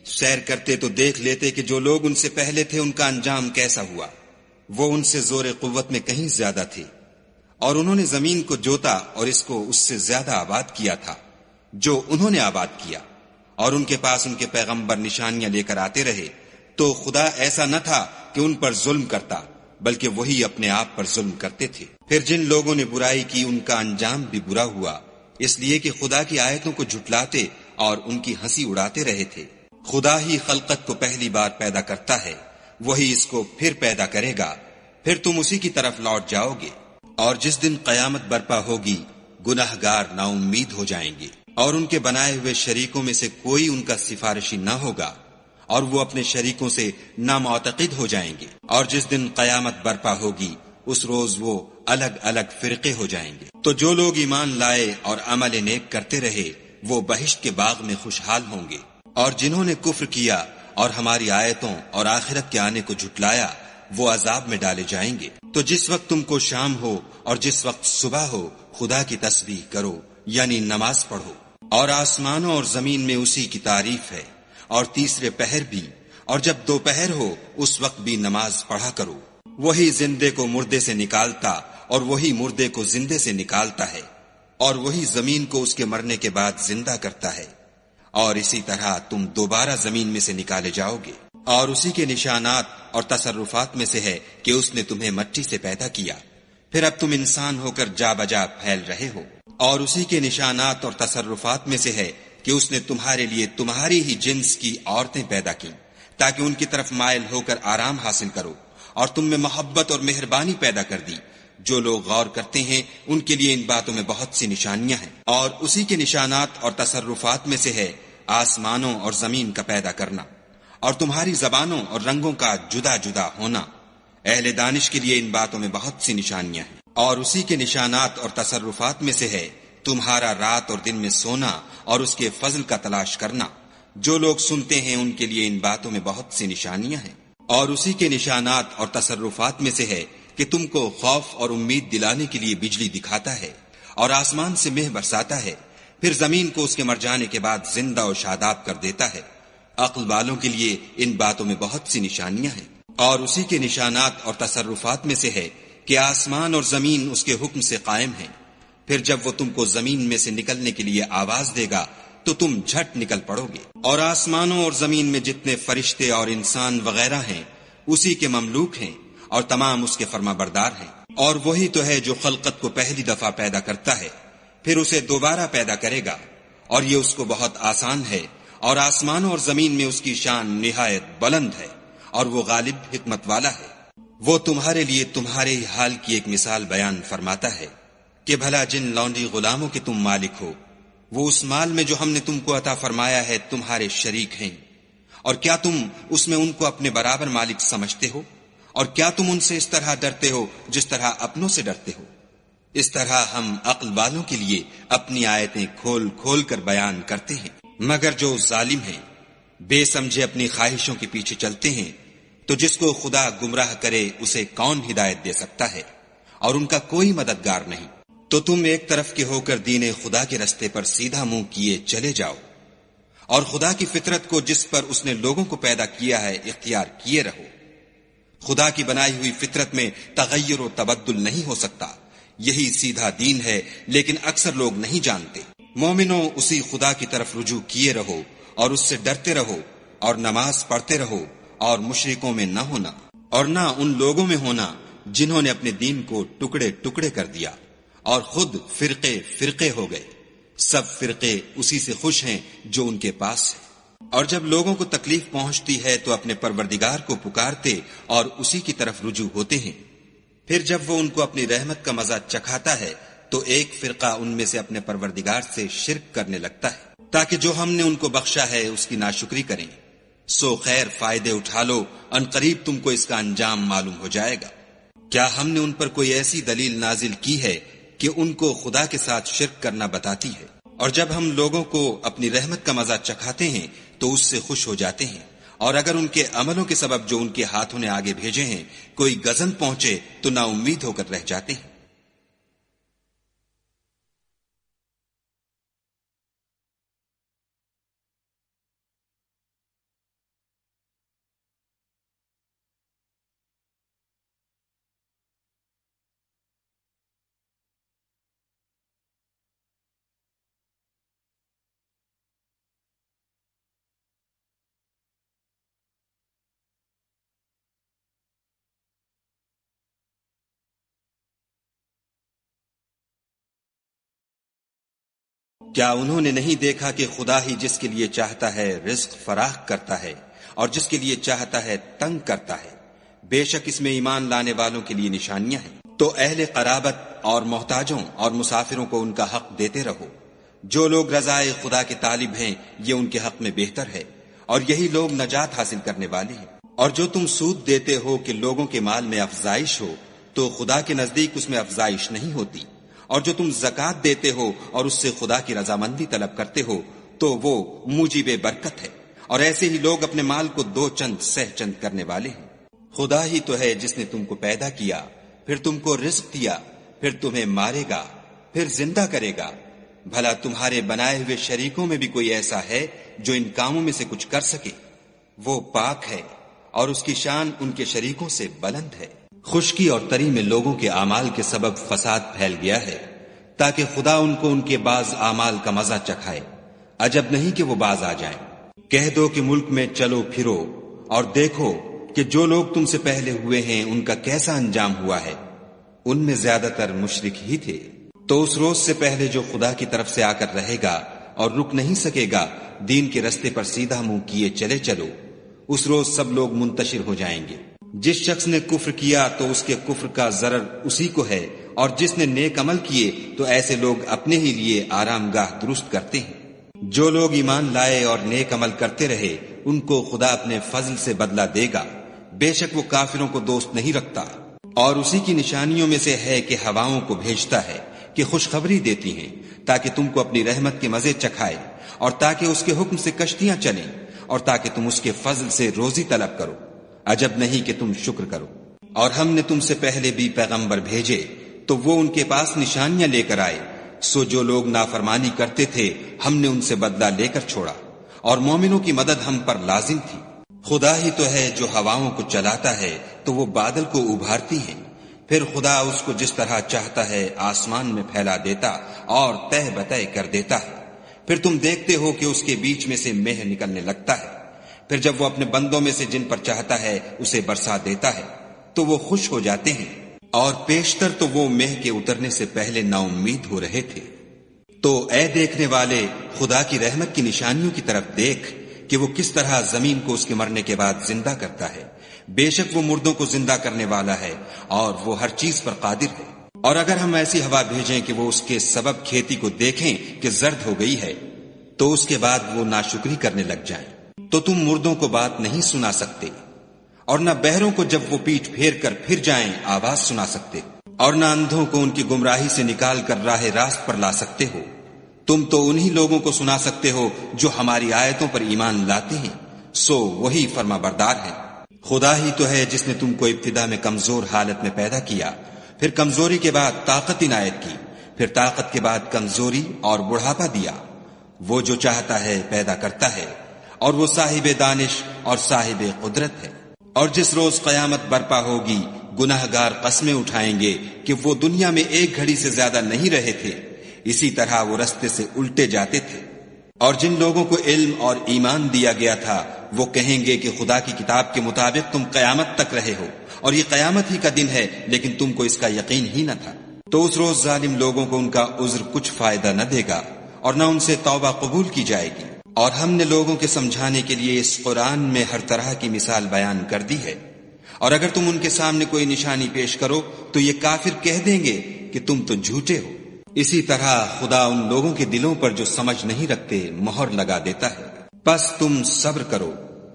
[SPEAKER 2] سیر کرتے تو دیکھ لیتے کہ جو لوگ ان سے پہلے تھے ان کا انجام کیسا ہوا۔ وہ ان سے زور قوت میں کہیں زیادہ تھے، اور انہوں نے زمین کو جوتا اور اس کو اس سے زیادہ آباد کیا تھا جو انہوں نے آباد کیا، اور ان کے پاس ان کے پیغمبر نشانیاں لے کر آتے رہے، تو خدا ایسا نہ تھا کہ ان پر ظلم کرتا، بلکہ وہی اپنے آپ پر ظلم کرتے تھے۔ پھر جن لوگوں نے برائی کی ان کا انجام بھی برا ہوا، اس لیے کہ خدا کی آیتوں کو جھٹلاتے اور ان کی ہنسی اڑاتے رہے تھے۔ خدا ہی خلقت کو پہلی بار پیدا کرتا ہے، وہی اس کو پھر پیدا کرے گا، پھر تم اسی کی طرف لوٹ جاؤ گے۔ اور جس دن قیامت برپا ہوگی گناہگار نا امید ہو جائیں گے، اور ان کے بنائے ہوئے شریکوں میں سے کوئی ان کا سفارشی نہ ہوگا، اور وہ اپنے شریکوں سے نامعتقد ہو جائیں گے۔ اور جس دن قیامت برپا ہوگی اس روز وہ الگ الگ فرقے ہو جائیں گے۔ تو جو لوگ ایمان لائے اور عمل نیک کرتے رہے وہ بہشت کے باغ میں خوشحال ہوں گے، اور جنہوں نے کفر کیا اور ہماری آیتوں اور آخرت کے آنے کو جھٹلایا وہ عذاب میں ڈالے جائیں گے۔ تو جس وقت تم کو شام ہو اور جس وقت صبح ہو خدا کی تسبیح کرو، یعنی نماز پڑھو۔ اور آسمانوں اور زمین میں اسی کی تعریف ہے، اور تیسرے پہر بھی، اور جب دوپہر ہو اس وقت بھی نماز پڑھا کرو۔ وہی زندے کو مردے سے نکالتا اور وہی مردے کو زندے سے نکالتا ہے، اور وہی زمین کو اس کے مرنے کے بعد زندہ کرتا ہے، اور اسی طرح تم دوبارہ زمین میں سے نکالے جاؤ گے۔ اور اسی کے نشانات اور تصرفات میں سے ہے کہ اس نے تمہیں مٹی سے پیدا کیا، پھر اب تم انسان ہو کر جا بجا پھیل رہے ہو۔ اور اسی کے نشانات اور تصرفات میں سے ہے کہ اس نے تمہارے لیے تمہاری ہی جنس کی عورتیں پیدا کی تاکہ ان کی طرف مائل ہو کر آرام حاصل کرو، اور تم میں محبت اور مہربانی پیدا کر دی۔ جو لوگ غور کرتے ہیں ان کے لیے ان باتوں میں بہت سی نشانیاں ہیں۔ اور اسی کے نشانات اور تصرفات میں سے ہے آسمانوں اور زمین کا پیدا کرنا، اور تمہاری زبانوں اور رنگوں کا جدا جدا ہونا۔ اہل دانش کے لیے ان باتوں میں بہت سی نشانیاں ہیں۔ اور اسی کے نشانات اور تصرفات میں سے ہے تمہارا رات اور دن میں سونا اور اس کے فضل کا تلاش کرنا۔ جو لوگ سنتے ہیں ان کے لیے ان باتوں میں بہت سی نشانیاں ہیں۔ اور اسی کے نشانات اور تصرفات میں سے ہے کہ تم کو خوف اور امید دلانے کے لیے بجلی دکھاتا ہے، اور آسمان سے مہ برساتا ہے، پھر زمین کو اس کے مر جانے کے بعد زندہ و شاداب کر دیتا ہے۔ عقل والوں کے لیے ان باتوں میں بہت سی نشانیاں ہیں۔ اور اسی کے نشانات اور تصرفات میں سے ہے کہ آسمان اور زمین اس کے حکم سے قائم ہیں، پھر جب وہ تم کو زمین میں سے نکلنے کے لیے آواز دے گا تو تم جھٹ نکل پڑو گے۔ اور آسمانوں اور زمین میں جتنے فرشتے اور انسان وغیرہ ہیں اسی کے مملوک ہیں، اور تمام اس کے فرما بردار ہیں۔ اور وہی تو ہے جو خلقت کو پہلی دفعہ پیدا کرتا ہے، پھر اسے دوبارہ پیدا کرے گا، اور یہ اس کو بہت آسان ہے۔ اور آسمانوں اور زمین میں اس کی شان نہایت بلند ہے، اور وہ غالب حکمت والا ہے۔ وہ تمہارے لیے تمہارے ہی حال کی ایک مثال بیان فرماتا ہے کہ بھلا جن لونڈی غلاموں کے تم مالک ہو وہ اس مال میں جو ہم نے تم کو عطا فرمایا ہے تمہارے شریک ہیں، اور کیا تم اس میں ان کو اپنے برابر مالک سمجھتے ہو؟ اور کیا تم ان سے اس طرح ڈرتے ہو جس طرح اپنوں سے ڈرتے ہو؟ اس طرح ہم عقل والوں کے لیے اپنی آیتیں کھول کھول کر بیان کرتے ہیں، مگر جو ظالم ہیں، بے سمجھے اپنی خواہشوں کے پیچھے چلتے ہیں، تو جس کو خدا گمراہ کرے اسے کون ہدایت دے سکتا ہے، اور ان کا کوئی مددگار نہیں۔ تو تم ایک طرف کے ہو کر دین خدا کے رستے پر سیدھا منہ کیے چلے جاؤ، اور خدا کی فطرت کو جس پر اس نے لوگوں کو پیدا کیا ہے اختیار کیے رہو۔ خدا کی بنائی ہوئی فطرت میں تغیر و تبدل نہیں ہو سکتا، یہی سیدھا دین ہے، لیکن اکثر لوگ نہیں جانتے۔ مومنوں، اسی خدا کی طرف رجوع کیے رہو اور اس سے ڈرتے رہو، اور نماز پڑھتے رہو، اور مشرکوں میں نہ ہونا، اور نہ ان لوگوں میں ہونا جنہوں نے اپنے دین کو ٹکڑے ٹکڑے کر دیا اور خود فرقے فرقے ہو گئے۔ سب فرقے اسی سے خوش ہیں جو ان کے پاس ہے، اور جب لوگوں کو تکلیف پہنچتی ہے تو اپنے پروردگار کو پکارتے اور اسی کی طرف رجوع ہوتے ہیں۔ پھر جب وہ ان کو اپنی رحمت کا مزہ چکھاتا ہے تو ایک فرقہ ان میں سے اپنے پروردگار سے شرک کرنے لگتا ہے تاکہ جو ہم نے ان کو بخشا ہے اس کی ناشکری کریں۔ سو خیر فائدے اٹھا لو، ان قریب تم کو اس کا انجام معلوم ہو جائے گا۔ کیا ہم نے ان پر کوئی ایسی دلیل نازل کی ہے کہ ان کو خدا کے ساتھ شرک کرنا بتاتی ہے؟ اور جب ہم لوگوں کو اپنی رحمت کا مزہ چکھاتے ہیں تو اس سے خوش ہو جاتے ہیں، اور اگر ان کے عملوں کے سبب جو ان کے ہاتھوں نے آگے بھیجے ہیں کوئی غضب پہنچے تو نا امید ہو کر رہ جاتے ہیں۔ کیا انہوں نے نہیں دیکھا کہ خدا ہی جس کے لیے چاہتا ہے رزق فراخ کرتا ہے اور جس کے لیے چاہتا ہے تنگ کرتا ہے؟ بے شک اس میں ایمان لانے والوں کے لیے نشانیاں ہیں۔ تو اہل قرابت اور محتاجوں اور مسافروں کو ان کا حق دیتے رہو۔ جو لوگ رضائے خدا کے طالب ہیں یہ ان کے حق میں بہتر ہے، اور یہی لوگ نجات حاصل کرنے والے ہیں۔ اور جو تم سود دیتے ہو کہ لوگوں کے مال میں افزائش ہو، تو خدا کے نزدیک اس میں افزائش نہیں ہوتی۔ اور جو تم زکوٰۃ دیتے ہو اور اس سے خدا کی رضامندی طلب کرتے ہو تو وہ موجب برکت ہے، اور ایسے ہی لوگ اپنے مال کو دو چند سہ چند کرنے والے ہیں۔ خدا ہی تو ہے جس نے تم کو پیدا کیا، پھر تم کو رزق دیا، پھر تمہیں مارے گا، پھر زندہ کرے گا۔ بھلا تمہارے بنائے ہوئے شریکوں میں بھی کوئی ایسا ہے جو ان کاموں میں سے کچھ کر سکے؟ وہ پاک ہے اور اس کی شان ان کے شریکوں سے بلند ہے۔ خشکی اور تری میں لوگوں کے اعمال کے سبب فساد پھیل گیا ہے تاکہ خدا ان کو ان کے بعض اعمال کا مزہ چکھائے۔ عجب نہیں کہ وہ باز آ جائیں۔ کہہ دو کہ ملک میں چلو پھرو اور دیکھو کہ جو لوگ تم سے پہلے ہوئے ہیں ان کا کیسا انجام ہوا ہے، ان میں زیادہ تر مشرک ہی تھے۔ تو اس روز سے پہلے جو خدا کی طرف سے آ کر رہے گا اور رک نہیں سکے گا، دین کے رستے پر سیدھا منہ کیے چلے چلو، اس روز سب لوگ منتشر ہو جائیں گے۔ جس شخص نے کفر کیا تو اس کے کفر کا ضرر اسی کو ہے، اور جس نے نیک عمل کیے تو ایسے لوگ اپنے ہی لیے آرام گاہ درست کرتے ہیں۔ جو لوگ ایمان لائے اور نیک عمل کرتے رہے ان کو خدا اپنے فضل سے بدلہ دے گا، بے شک وہ کافروں کو دوست نہیں رکھتا۔ اور اسی کی نشانیوں میں سے ہے کہ ہواؤں کو بھیجتا ہے کہ خوشخبری دیتی ہیں تاکہ تم کو اپنی رحمت کے مزے چکھائے، اور تاکہ اس کے حکم سے کشتیاں چلیں، اور تاکہ تم اس کے فضل سے روزی طلب کرو۔ عجب نہیں کہ تم شکر کرو۔ اور ہم نے تم سے پہلے بھی پیغمبر بھیجے تو وہ ان کے پاس نشانیاں لے کر آئے، سو جو لوگ نافرمانی کرتے تھے ہم نے ان سے بدلہ لے کر چھوڑا، اور مومنوں کی مدد ہم پر لازم تھی۔ خدا ہی تو ہے جو ہواؤں کو چلاتا ہے تو وہ بادل کو ابھارتی ہیں، پھر خدا اس کو جس طرح چاہتا ہے آسمان میں پھیلا دیتا اور تہ بتہ کر دیتا ہے۔ پھر تم دیکھتے ہو کہ اس کے بیچ میں سے مہ نکلنے لگتا ہے، پھر جب وہ اپنے بندوں میں سے جن پر چاہتا ہے اسے برسا دیتا ہے تو وہ خوش ہو جاتے ہیں، اور پیشتر تو وہ مہ کے اترنے سے پہلے نا امید ہو رہے تھے۔ تو اے دیکھنے والے، خدا کی رحمت کی نشانیوں کی طرف دیکھ کہ وہ کس طرح زمین کو اس کے مرنے کے بعد زندہ کرتا ہے۔ بے شک وہ مردوں کو زندہ کرنے والا ہے اور وہ ہر چیز پر قادر ہے۔ اور اگر ہم ایسی ہوا بھیجیں کہ وہ اس کے سبب کھیتی کو دیکھیں کہ زرد ہو گئی ہے تو اس کے بعد وہ ناشکری کرنے لگ جائیں، تو تم مردوں کو بات نہیں سنا سکتے۔ اور نہ بہروں کو جب وہ پیٹھ پھیر کر پھر جائیں آواز سنا سکتے، اور نہ اندھوں کو ان کی گمراہی سے نکال کر راہ راست پر لا سکتے ہو۔ تم تو انہی لوگوں کو سنا سکتے ہو جو ہماری آیتوں پر ایمان لاتے ہیں، سو وہی فرما بردار ہے۔ خدا ہی تو ہے جس نے تم کو ابتدا میں کمزور حالت میں پیدا کیا، پھر کمزوری کے بعد طاقت عنایت کی، پھر طاقت کے بعد کمزوری اور بڑھاپا دیا۔ وہ جو چاہتا ہے پیدا کرتا ہے، اور وہ صاحب دانش اور صاحب قدرت ہے۔ اور جس روز قیامت برپا ہوگی، گناہگار قسمیں اٹھائیں گے کہ وہ دنیا میں ایک گھڑی سے زیادہ نہیں رہے تھے، اسی طرح وہ رستے سے الٹے جاتے تھے۔ اور جن لوگوں کو علم اور ایمان دیا گیا تھا وہ کہیں گے کہ خدا کی کتاب کے مطابق تم قیامت تک رہے ہو، اور یہ قیامت ہی کا دن ہے، لیکن تم کو اس کا یقین ہی نہ تھا۔ تو اس روز ظالم لوگوں کو ان کا عذر کچھ فائدہ نہ دے گا، اور نہ ان سے توبہ قبول کی جائے گی۔ اور ہم نے لوگوں کے سمجھانے کے لیے اس قرآن میں ہر طرح کی مثال بیان کر دی ہے، اور اگر تم ان کے سامنے کوئی نشانی پیش کرو تو یہ کافر کہہ دیں گے کہ تم تو جھوٹے ہو۔ اسی طرح خدا ان لوگوں کے دلوں پر جو سمجھ نہیں رکھتے مہر لگا دیتا ہے۔ پس تم صبر کرو،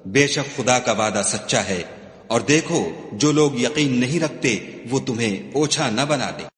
[SPEAKER 2] بے شک خدا کا وعدہ سچا ہے، اور دیکھو جو لوگ یقین نہیں رکھتے وہ تمہیں اوچھا نہ بنا دے۔